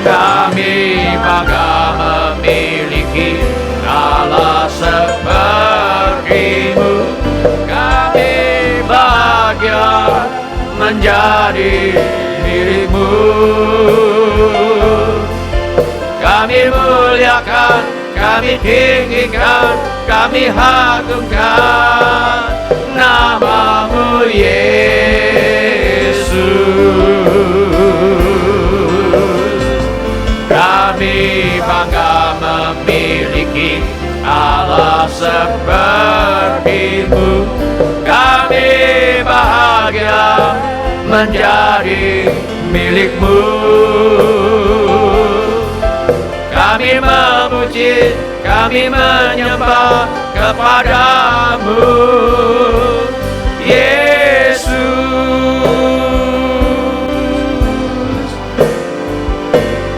Kami bangga memiliki Allah seperti-Mu. Kami bahagia menjadi milik-Mu. Kami muliakan, kami tinggikan, kami agungkan nama-Mu Yesus. Kami bangga memiliki Allah seperti-Mu. Kami bahagia menjadi milik-Mu. Kami memuji, kami menyembah kepada-Mu Yesus.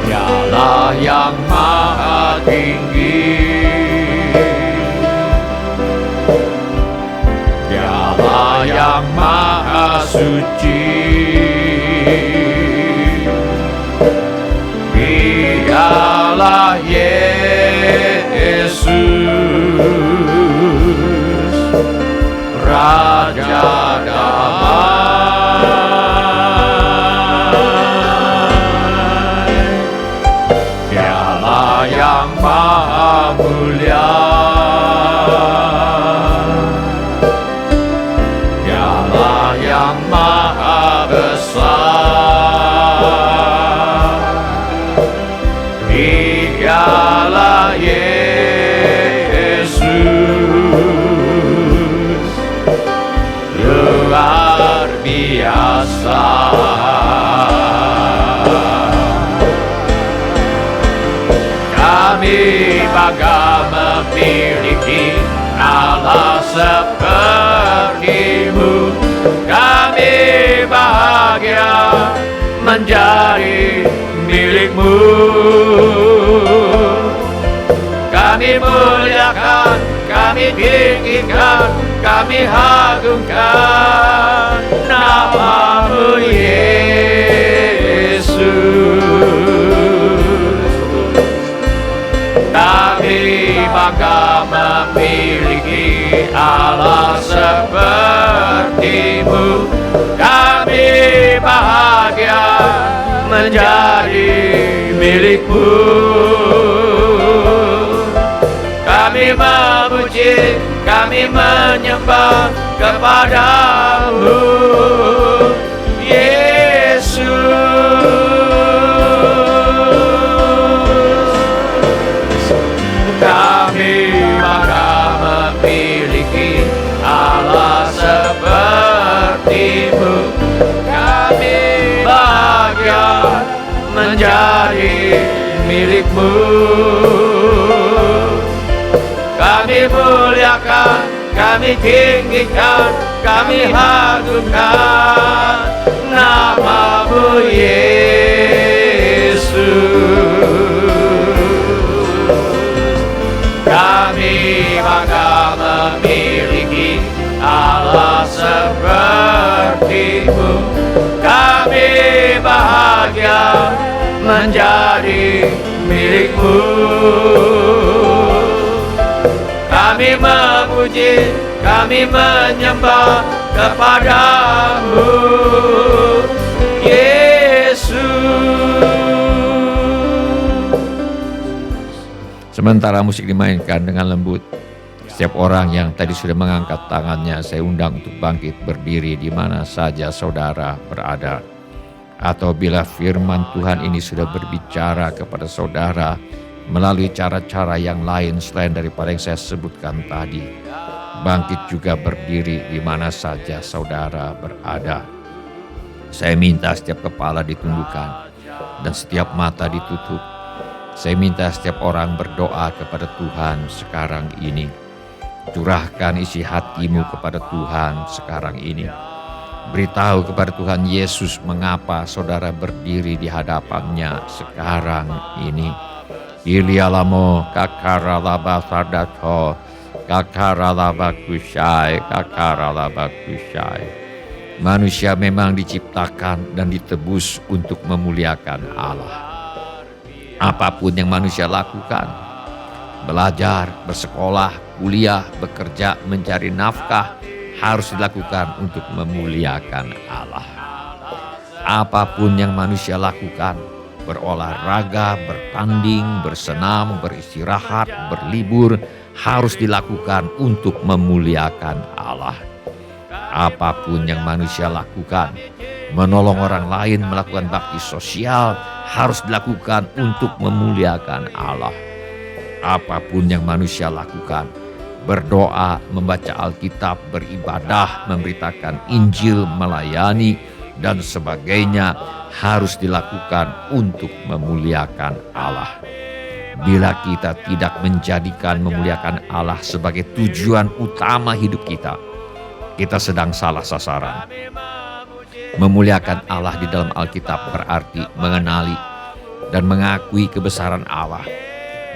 Dialah yang maha tinggi, Dialah yang maha suci, Dialah Yesus, Raja damai. Dialah yang maha mulia, yang maha besar. Dialah Yesus, luar biasa. Kami bangga memiliki Allah seperti-Mu. Kami bahagia menjadi milik-Mu. Kami muliakan, kami tinggikan, kami agungkan nama-Mu Yesus. Kami bangga memiliki Allah seperti-Mu. Kami bahagia menjadi milik-Mu. Kami memuji, kami menyembah kepada-Mu Yesus. Kami bangga memiliki Allah seperti-Mu. Kami bahagia menjadi milik-Mu. Kami muliakan, kami tinggikan, kami agungkan nama-Mu Yesus. Kami bangga memiliki Allah seperti-Mu. Kami bahagia menjadi milik-Mu. Kami memuji, kami menyembah kepada-Mu Yesus. Sementara musik dimainkan dengan lembut, setiap orang yang tadi sudah mengangkat tangannya, saya undang untuk bangkit berdiri di mana saja saudara berada. Atau bila firman Tuhan ini sudah berbicara kepada saudara melalui cara-cara yang lain selain daripada yang saya sebutkan tadi, bangkit juga berdiri di mana saja saudara berada. Saya minta setiap kepala ditundukkan dan setiap mata ditutup. Saya minta setiap orang berdoa kepada Tuhan sekarang ini. Curahkan isi hatimu kepada Tuhan sekarang ini. Beritahu kepada Tuhan Yesus mengapa saudara berdiri di hadapannya sekarang ini. Ilialamo kakaralaba sardato, kakaralaba kusyai, kakaralaba kusyai. Manusia memang diciptakan dan ditebus untuk memuliakan Allah. Apapun yang manusia lakukan, belajar, bersekolah, kuliah, bekerja, mencari nafkah, harus dilakukan untuk memuliakan Allah. Apapun yang manusia lakukan, berolahraga, bertanding, bersenam, beristirahat, berlibur, harus dilakukan untuk memuliakan Allah. Apapun yang manusia lakukan, menolong orang lain, melakukan bakti sosial, harus dilakukan untuk memuliakan Allah. Apapun yang manusia lakukan, berdoa, membaca Alkitab, beribadah, memberitakan Injil, melayani, dan sebagainya, harus dilakukan untuk memuliakan Allah. Bila kita tidak menjadikan memuliakan Allah sebagai tujuan utama hidup kita sedang salah sasaran. Memuliakan Allah di dalam Alkitab berarti mengenali dan mengakui kebesaran Allah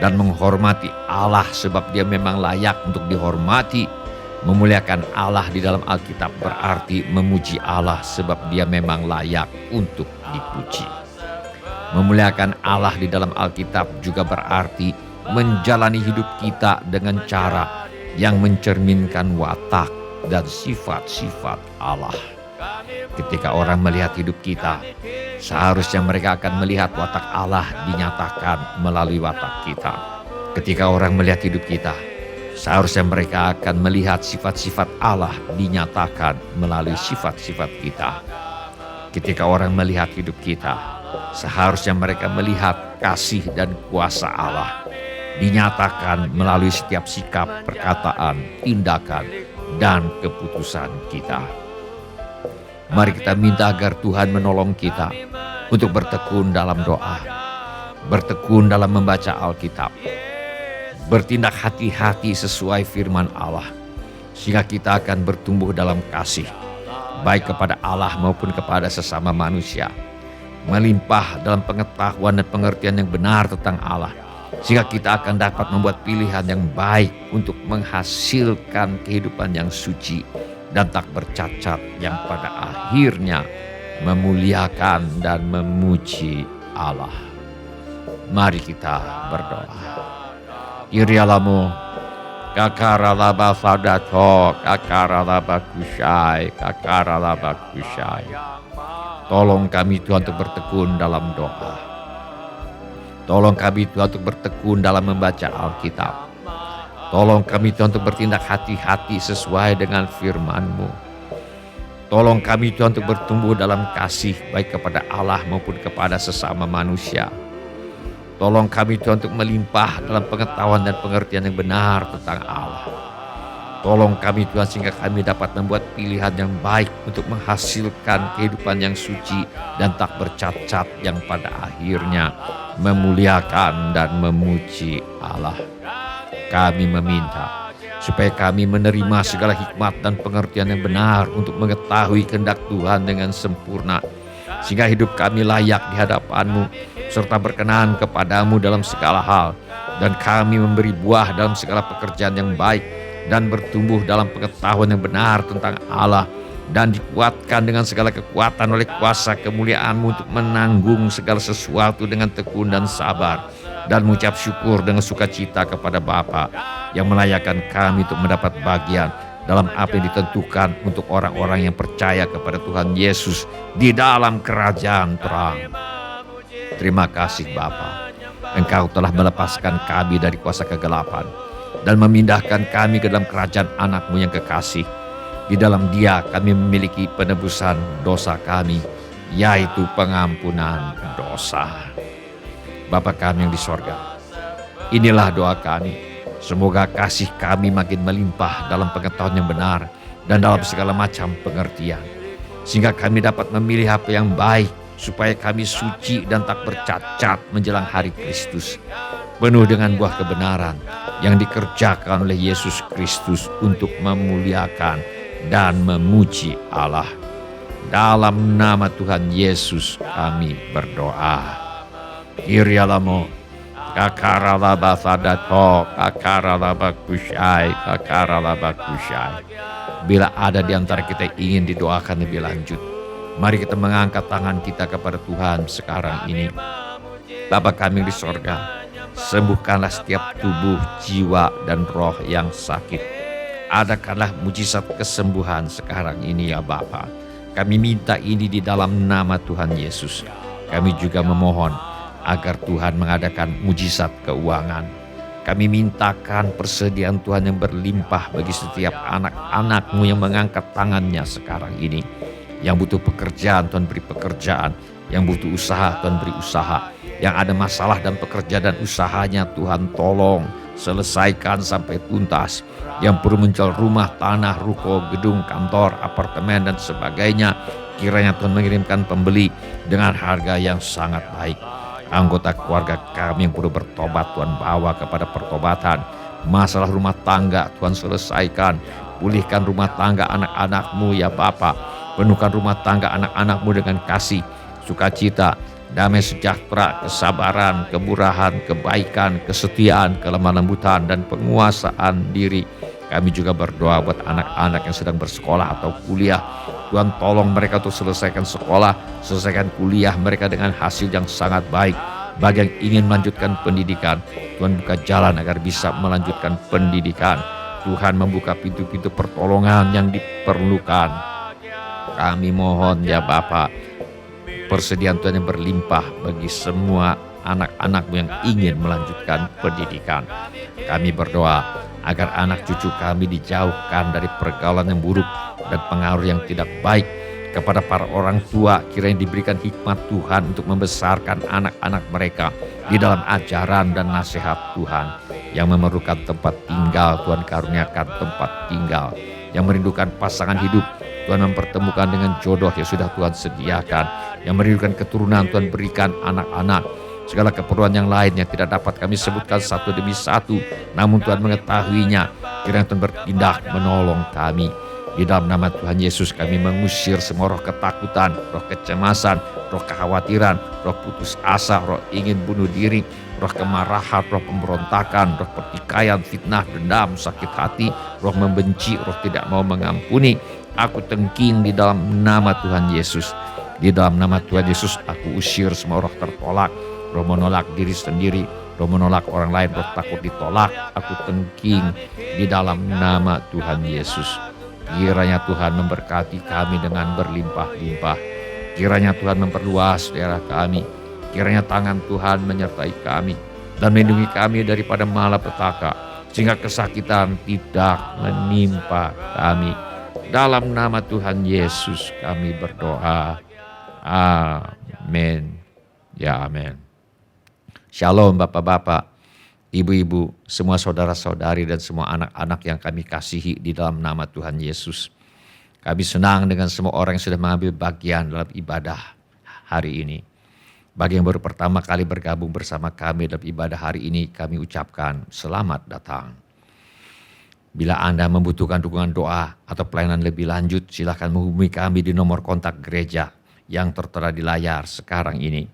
dan menghormati Allah sebab Dia memang layak untuk dihormati. Memuliakan Allah di dalam Alkitab berarti memuji Allah sebab Dia memang layak untuk dipuji. Memuliakan Allah di dalam Alkitab juga berarti menjalani hidup kita dengan cara yang mencerminkan watak dan sifat-sifat Allah. Ketika orang melihat hidup kita, seharusnya mereka akan melihat watak Allah dinyatakan melalui watak kita. Ketika orang melihat hidup kita, Seharusnya mereka akan melihat sifat-sifat Allah dinyatakan melalui sifat-sifat kita. Ketika orang melihat hidup kita, seharusnya mereka melihat kasih dan kuasa Allah dinyatakan melalui setiap sikap, perkataan, tindakan, dan keputusan kita. Mari kita minta agar Tuhan menolong kita untuk bertekun dalam doa, bertekun dalam membaca Alkitab, bertindak hati-hati sesuai firman Allah, sehingga kita akan bertumbuh dalam kasih, baik kepada Allah maupun kepada sesama manusia, melimpah dalam pengetahuan dan pengertian yang benar tentang Allah, sehingga kita akan dapat membuat pilihan yang baik untuk menghasilkan kehidupan yang suci dan tak bercacat, yang pada akhirnya memuliakan dan memuji Allah. Mari kita berdoa. Irialamu kakaralaba sadato kakaralaba kusyai. Tolong kami Tuhan untuk bertekun dalam doa. Tolong kami Tuhan untuk bertekun dalam membaca Alkitab. Tolong kami Tuhan untuk bertindak hati-hati sesuai dengan firman-Mu. Tolong kami Tuhan untuk bertumbuh dalam kasih baik kepada Allah maupun kepada sesama manusia. Tolong kami Tuhan untuk melimpah dalam pengetahuan dan pengertian yang benar tentang Allah. Tolong kami Tuhan sehingga kami dapat membuat pilihan yang baik untuk menghasilkan kehidupan yang suci dan tak bercacat, yang pada akhirnya memuliakan dan memuji Allah. Kami meminta supaya kami menerima segala hikmat dan pengertian yang benar untuk mengetahui kehendak Tuhan dengan sempurna, sehingga hidup kami layak di hadapan-Mu serta berkenan kepadamu dalam segala hal, dan kami memberi buah dalam segala pekerjaan yang baik dan bertumbuh dalam pengetahuan yang benar tentang Allah, dan dikuatkan dengan segala kekuatan oleh kuasa kemuliaan-Mu untuk menanggung segala sesuatu dengan tekun dan sabar, dan mengucap syukur dengan sukacita kepada Bapa yang melayakkan kami untuk mendapat bagian dalam apa yang ditentukan untuk orang-orang yang percaya kepada Tuhan Yesus di dalam kerajaan terang. Terima kasih Bapa, Engkau telah melepaskan kami dari kuasa kegelapan dan memindahkan kami ke dalam kerajaan anak-Mu yang kekasih. Di dalam Dia kami memiliki penebusan dosa kami, yaitu pengampunan dosa. Bapa kami yang di sorga, inilah doa kami. Semoga kasih kami makin melimpah dalam pengetahuan yang benar dan dalam segala macam pengertian, sehingga kami dapat memilih apa yang baik, supaya kami suci dan tak bercacat menjelang hari Kristus, penuh dengan buah kebenaran yang dikerjakan oleh Yesus Kristus untuk memuliakan dan memuji Allah. Dalam nama Tuhan Yesus kami berdoa. Kirialamo kakaralaba sadato kakaralaba kusyai. Bila ada di antara kita ingin didoakan lebih lanjut, mari kita mengangkat tangan kita kepada Tuhan sekarang ini. Bapa kami di sorga, sembuhkanlah setiap tubuh, jiwa, dan roh yang sakit. Adakanlah mujizat kesembuhan sekarang ini ya Bapa. Kami minta ini di dalam nama Tuhan Yesus. Kami juga memohon agar Tuhan mengadakan mujizat keuangan. Kami mintakan persediaan Tuhan yang berlimpah bagi setiap anak-anak-Mu yang mengangkat tangannya sekarang ini. Yang butuh pekerjaan, Tuhan beri pekerjaan. Yang butuh usaha, Tuhan beri usaha. Yang ada masalah dan pekerjaan dan usahanya, Tuhan tolong selesaikan sampai tuntas. Yang perlu menjual rumah, tanah, ruko, gedung, kantor, apartemen, dan sebagainya, kiranya Tuhan mengirimkan pembeli dengan harga yang sangat baik. Anggota keluarga kami yang perlu bertobat, Tuhan bawa kepada pertobatan. Masalah rumah tangga, Tuhan selesaikan. Pulihkan rumah tangga anak-anak-Mu ya Bapa. Penuhkan rumah tangga anak-anak-Mu dengan kasih, sukacita, damai sejahtera, kesabaran, kemurahan, kebaikan, kesetiaan, kelemah lembutan, dan penguasaan diri. Kami juga berdoa buat anak-anak yang sedang bersekolah atau kuliah. Tuhan tolong mereka untuk selesaikan sekolah, selesaikan kuliah mereka dengan hasil yang sangat baik. Bagi yang ingin melanjutkan pendidikan, Tuhan buka jalan agar bisa melanjutkan pendidikan. Tuhan membuka pintu-pintu pertolongan yang diperlukan. Kami mohon ya Bapa, persediaan Tuhan yang berlimpah bagi semua anak-anak-Mu yang ingin melanjutkan pendidikan. Kami berdoa agar anak cucu kami dijauhkan dari pergaulan yang buruk dan pengaruh yang tidak baik. Kepada para orang tua, kiranya diberikan hikmat Tuhan untuk membesarkan anak-anak mereka di dalam ajaran dan nasihat Tuhan. Yang memerlukan tempat tinggal, Tuhan karuniakan tempat tinggal. Yang merindukan pasangan hidup, Tuhan mempertemukan dengan jodoh yang sudah Tuhan sediakan. Yang merindukan keturunan, Tuhan berikan anak-anak. Segala keperluan yang lain yang tidak dapat kami sebutkan satu demi satu, namun Tuhan mengetahuinya. Kiranya Tuhan bertindak menolong kami. Di dalam nama Tuhan Yesus kami mengusir semua roh ketakutan, roh kecemasan, roh kekhawatiran, roh putus asa, roh ingin bunuh diri, roh kemarahan, roh pemberontakan, roh pertikaian, fitnah, dendam, sakit hati, roh membenci, roh tidak mau mengampuni. Aku tengking di dalam nama Tuhan Yesus. Di dalam nama Tuhan Yesus aku usir semua roh tertolak, roh menolak diri sendiri, roh menolak orang lain, roh takut ditolak. Aku tengking di dalam nama Tuhan Yesus. Kiranya Tuhan memberkati kami dengan berlimpah-limpah. Kiranya Tuhan memperluas daerah kami. Kiranya tangan Tuhan menyertai kami dan melindungi kami daripada malapetaka, sehingga kesakitan tidak menimpa kami. Dalam nama Tuhan Yesus kami berdoa. Amin. Ya amin. Shalom Bapak-bapak, Ibu-ibu, semua saudara-saudari dan semua anak-anak yang kami kasihi di dalam nama Tuhan Yesus. Kami senang dengan semua orang yang sudah mengambil bagian dalam ibadah hari ini. Bagi yang baru pertama kali bergabung bersama kami dalam ibadah hari ini, kami ucapkan selamat datang. Bila Anda membutuhkan dukungan doa atau pelayanan lebih lanjut, silakan menghubungi kami di nomor kontak gereja yang tertera di layar sekarang ini.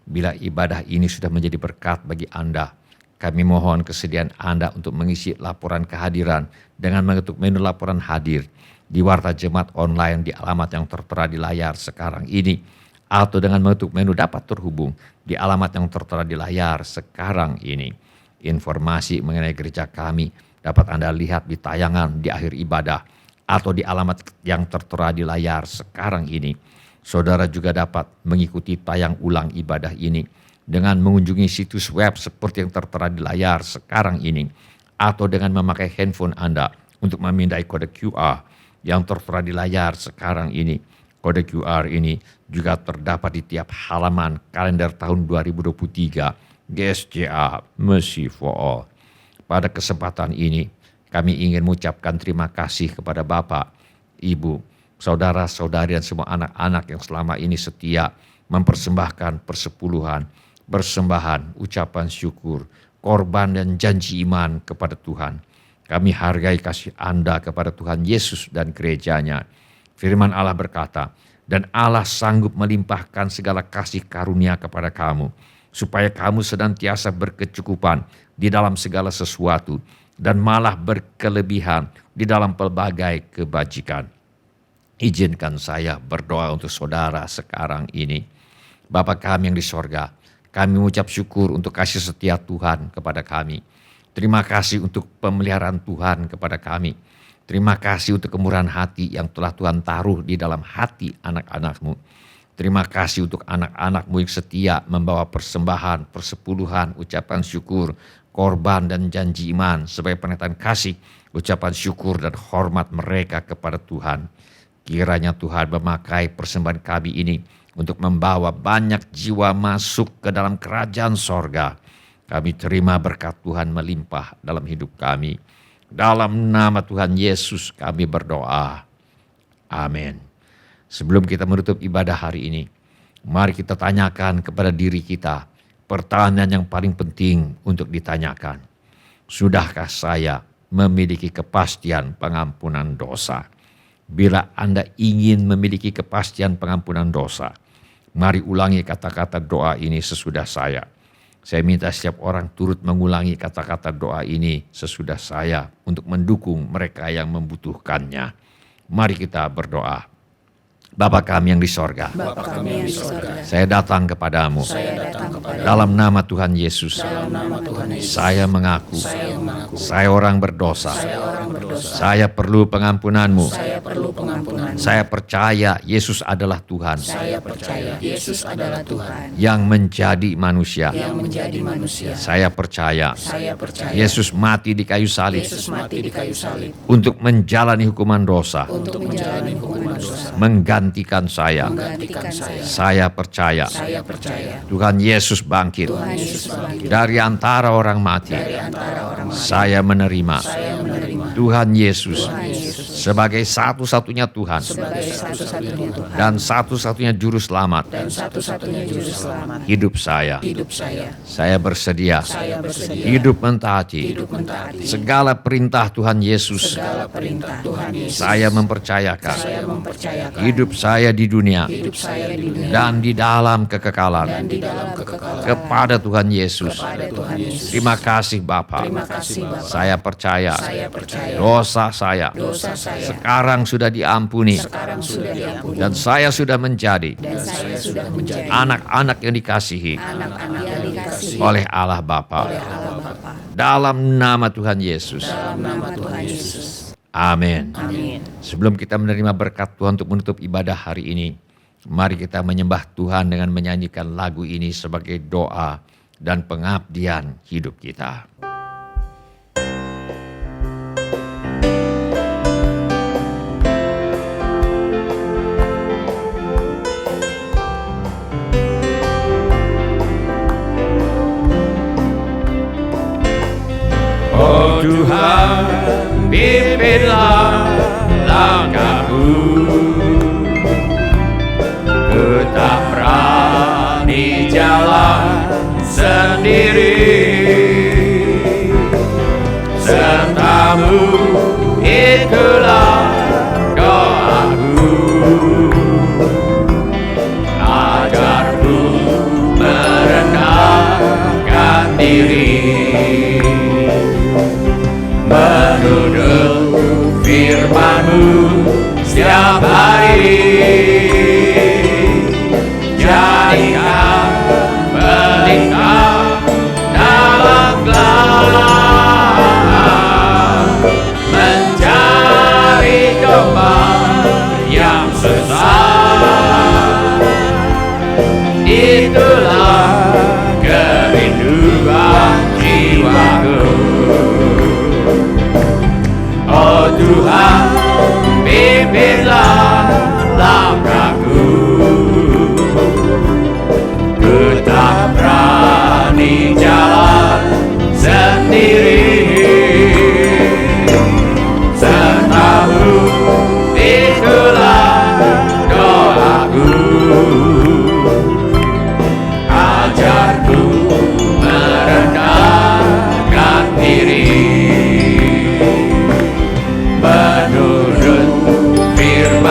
Bila ibadah ini sudah menjadi berkat bagi Anda, kami mohon kesediaan Anda untuk mengisi laporan kehadiran dengan mengetuk menu laporan hadir di Warta Jemaat online di alamat yang tertera di layar sekarang ini, atau dengan mengetuk menu dapat terhubung di alamat yang tertera di layar sekarang ini. Informasi mengenai gereja kami dapat Anda lihat di tayangan di akhir ibadah atau di alamat yang tertera di layar sekarang ini. Saudara juga dapat mengikuti tayang ulang ibadah ini dengan mengunjungi situs web seperti yang tertera di layar sekarang ini, atau dengan memakai handphone Anda untuk memindai kode QR yang tertera di layar sekarang ini. Kode QR ini juga terdapat di tiap halaman kalender tahun 2023 GSJA Mercy for All. Pada kesempatan ini, kami ingin mengucapkan terima kasih kepada Bapak, Ibu, saudara-saudari dan semua anak-anak yang selama ini setia mempersembahkan persepuluhan, persembahan, ucapan syukur, korban dan janji iman kepada Tuhan. Kami hargai kasih Anda kepada Tuhan Yesus dan gerejanya. Firman Allah berkata, dan Allah sanggup melimpahkan segala kasih karunia kepada kamu, supaya kamu senantiasa berkecukupan di dalam segala sesuatu, dan malah berkelebihan di dalam pelbagai kebajikan. Izinkan saya berdoa untuk saudara sekarang ini. Bapa kami yang di sorga, kami mengucap syukur untuk kasih setia Tuhan kepada kami. Terima kasih untuk pemeliharaan Tuhan kepada kami. Terima kasih untuk kemurahan hati yang telah Tuhan taruh di dalam hati anak-anak-Mu. Terima kasih untuk anak-anak-Mu yang setia membawa persembahan, persepuluhan, ucapan syukur, korban dan janji iman sebagai pernyataan kasih, ucapan syukur dan hormat mereka kepada Tuhan. Kiranya Tuhan memakai persembahan kami ini untuk membawa banyak jiwa masuk ke dalam kerajaan sorga. Kami terima berkat Tuhan melimpah dalam hidup kami. Dalam nama Tuhan Yesus kami berdoa. Amin. Sebelum kita menutup ibadah hari ini, mari kita tanyakan kepada diri kita pertanyaan yang paling penting untuk ditanyakan. Sudahkah saya memiliki kepastian pengampunan dosa? Bila Anda ingin memiliki kepastian pengampunan dosa, mari ulangi kata-kata doa ini sesudah saya. Saya minta setiap orang turut mengulangi kata-kata doa ini sesudah saya untuk mendukung mereka yang membutuhkannya. Mari kita berdoa. Bapa kami yang di sorga, Bapa kami yang di surga, saya datang kepadamu. saya datang kepada Dalam nama Tuhan Yesus, nama Tuhan Yesus. saya mengaku, saya orang berdosa. Saya perlu pengampunanmu. Saya perlu pengampunan. Saya percaya Yesus adalah Tuhan Saya percaya Yesus adalah Tuhan yang menjadi manusia. yang menjadi manusia. Saya percaya Saya percaya Yesus mati di kayu salib Yesus mati di kayu salib untuk menjalani hukuman dosa, untuk menjalani hukuman dosa, menggantikan saya. menggantikan saya. Saya percaya Saya percaya Tuhan Yesus bangkit Tuhan Yesus bangkit dari antara orang mati. dari antara orang mati. Saya menerima Saya menerima Tuhan Yesus Yesus sebagai satu-satunya Tuhan sebagai satu-satunya Tuhan dan satu-satunya juru selamat dan satu-satunya juru selamat hidup saya. hidup saya. Saya bersedia Saya bersedia hidup mentaati hidup mentaati segala perintah Tuhan Yesus. segala perintah Tuhan Yesus. Saya mempercayakan Saya mempercayakan hidup saya di dunia hidup saya di dunia dan di dalam kekekalan dan di dalam kekekalan kepada Tuhan Yesus. pada Tuhan Yesus. Terima kasih Bapa. Terima kasih Bapa. Saya percaya Saya percaya dosa saya dosa saya sekarang sudah diampuni sekarang sudah diampuni dan saya sudah menjadi dan saya sudah menjadi anak-anak yang dikasihi anak-anak yang dikasihi oleh Allah Bapa. Allah Bapa. Dalam nama Tuhan Yesus. Dalam nama Tuhan Yesus. Amin. Amin. Sebelum kita menerima berkat Tuhan untuk menutup ibadah hari ini, mari kita menyembah Tuhan dengan menyanyikan lagu ini sebagai doa dan pengabdian hidup kita. Oh Tuhan, pimpinlah langkahku. Ku tak berani jalan sendiri. Sertamu itulah doaku. Ajarku merendahkan diri, menurut firman-Mu setiap hari. Jadikan pelita dalam gelap, mencari domba yang sesat. Itulah kerinduan jiwaku. Oh Tuhan, pimpinlah langkahku. Ku tak berani jalan sendiri. Serta-Mu itulah doaku. Ajarku merendahkan diri, menurut firman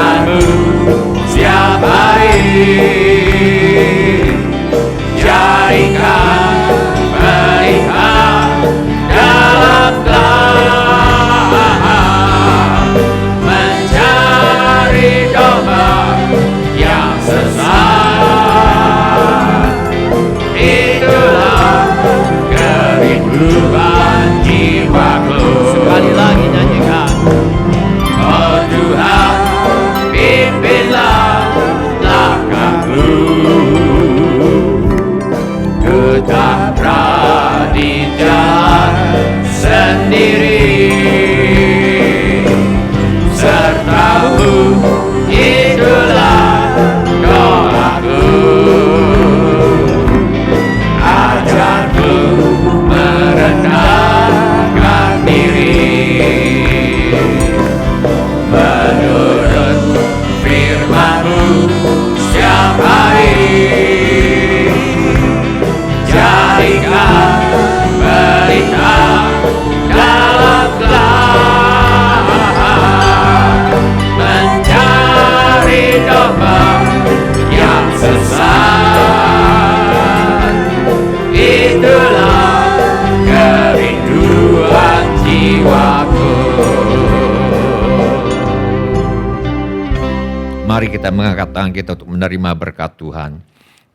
Mari kita mengangkat tangan kita untuk menerima berkat Tuhan.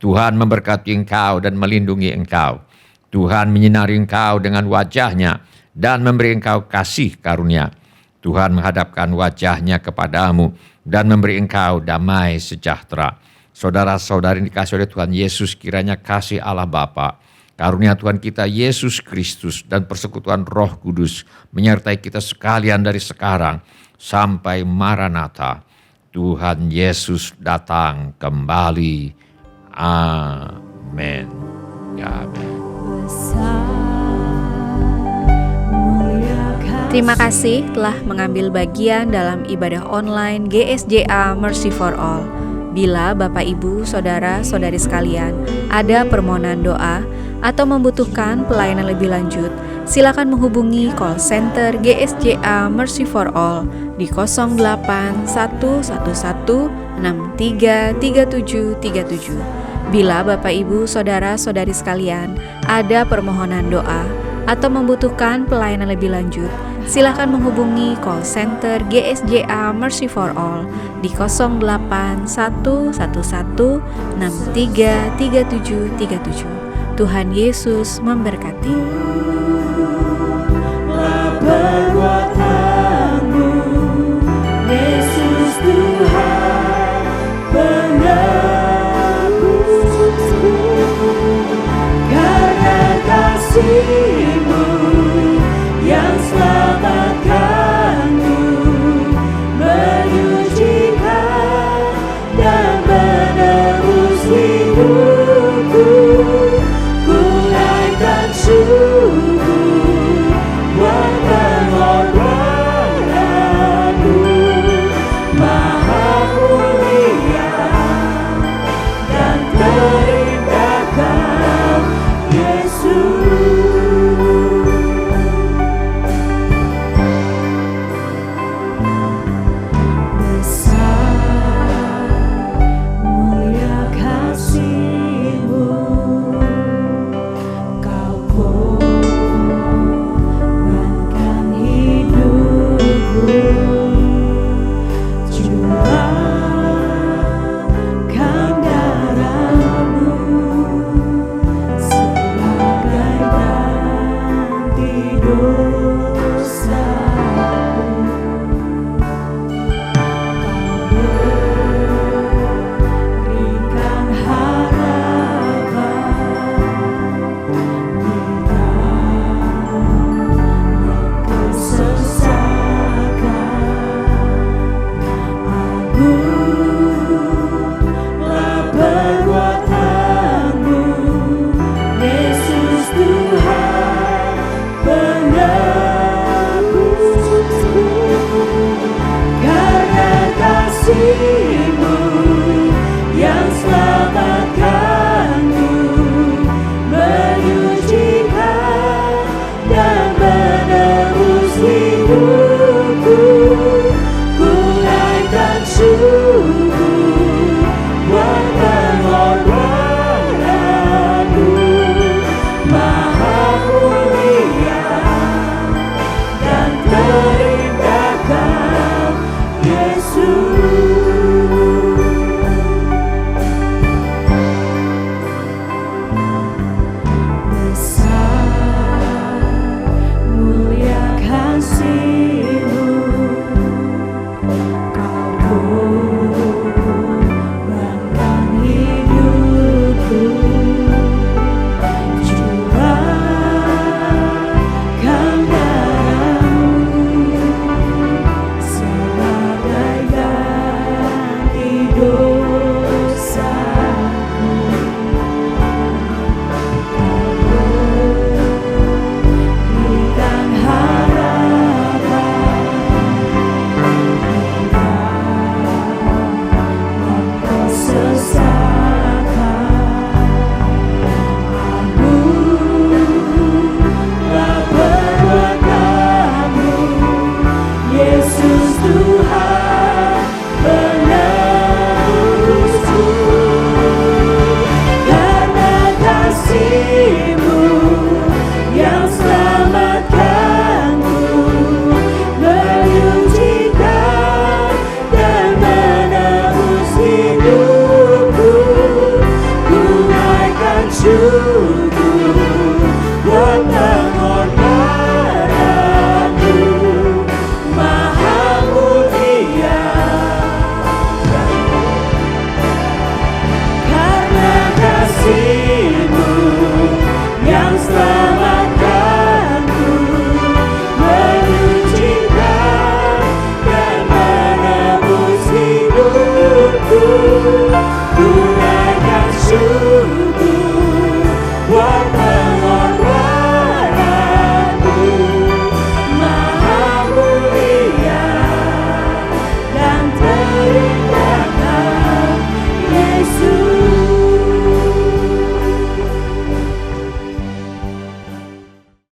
Tuhan memberkati engkau dan melindungi engkau. Tuhan menyinari engkau dengan wajah-Nya dan memberi engkau kasih karunia. Tuhan menghadapkan wajah-Nya kepadamu dan memberi engkau damai sejahtera. Saudara-saudari dikasihi oleh Tuhan Yesus, kiranya kasih Allah Bapa, karunia Tuhan kita Yesus Kristus dan persekutuan Roh Kudus menyertai kita sekalian dari sekarang sampai Maranatha. Tuhan Yesus datang kembali. Amin. Amin. Terima kasih telah mengambil bagian dalam ibadah online GSJA Mercy for All. Bila Bapak, Ibu, Saudara, Saudari sekalian ada permohonan doa atau membutuhkan pelayanan lebih lanjut, silakan menghubungi call center GSJA Mercy for All di 0811633737. Bila Bapak, Ibu, Saudara, Saudari sekalian ada permohonan doa atau membutuhkan pelayanan lebih lanjut, silakan menghubungi call center GSJA Mercy for All di 0811633737. Tuhan Yesus memberkati. Perbuatanmu, Yesus Tuhan, penebusku, karena kasih-Mu yang selamatkanku, menyucikan dan menebus hidupku. Ku naikkan syukur buat pengorbananmu, Maha mulia dan terindah Kau, Yesus. Besar mulia kasih-Mu, Kau korbankan hidupmu, curahkan darah-Mu sebagai ganti dosaku. Berikan harapan di dalam kesesakan. Agunglah perbuatanmu, Yesus Tuhan, penebusku, karena kasih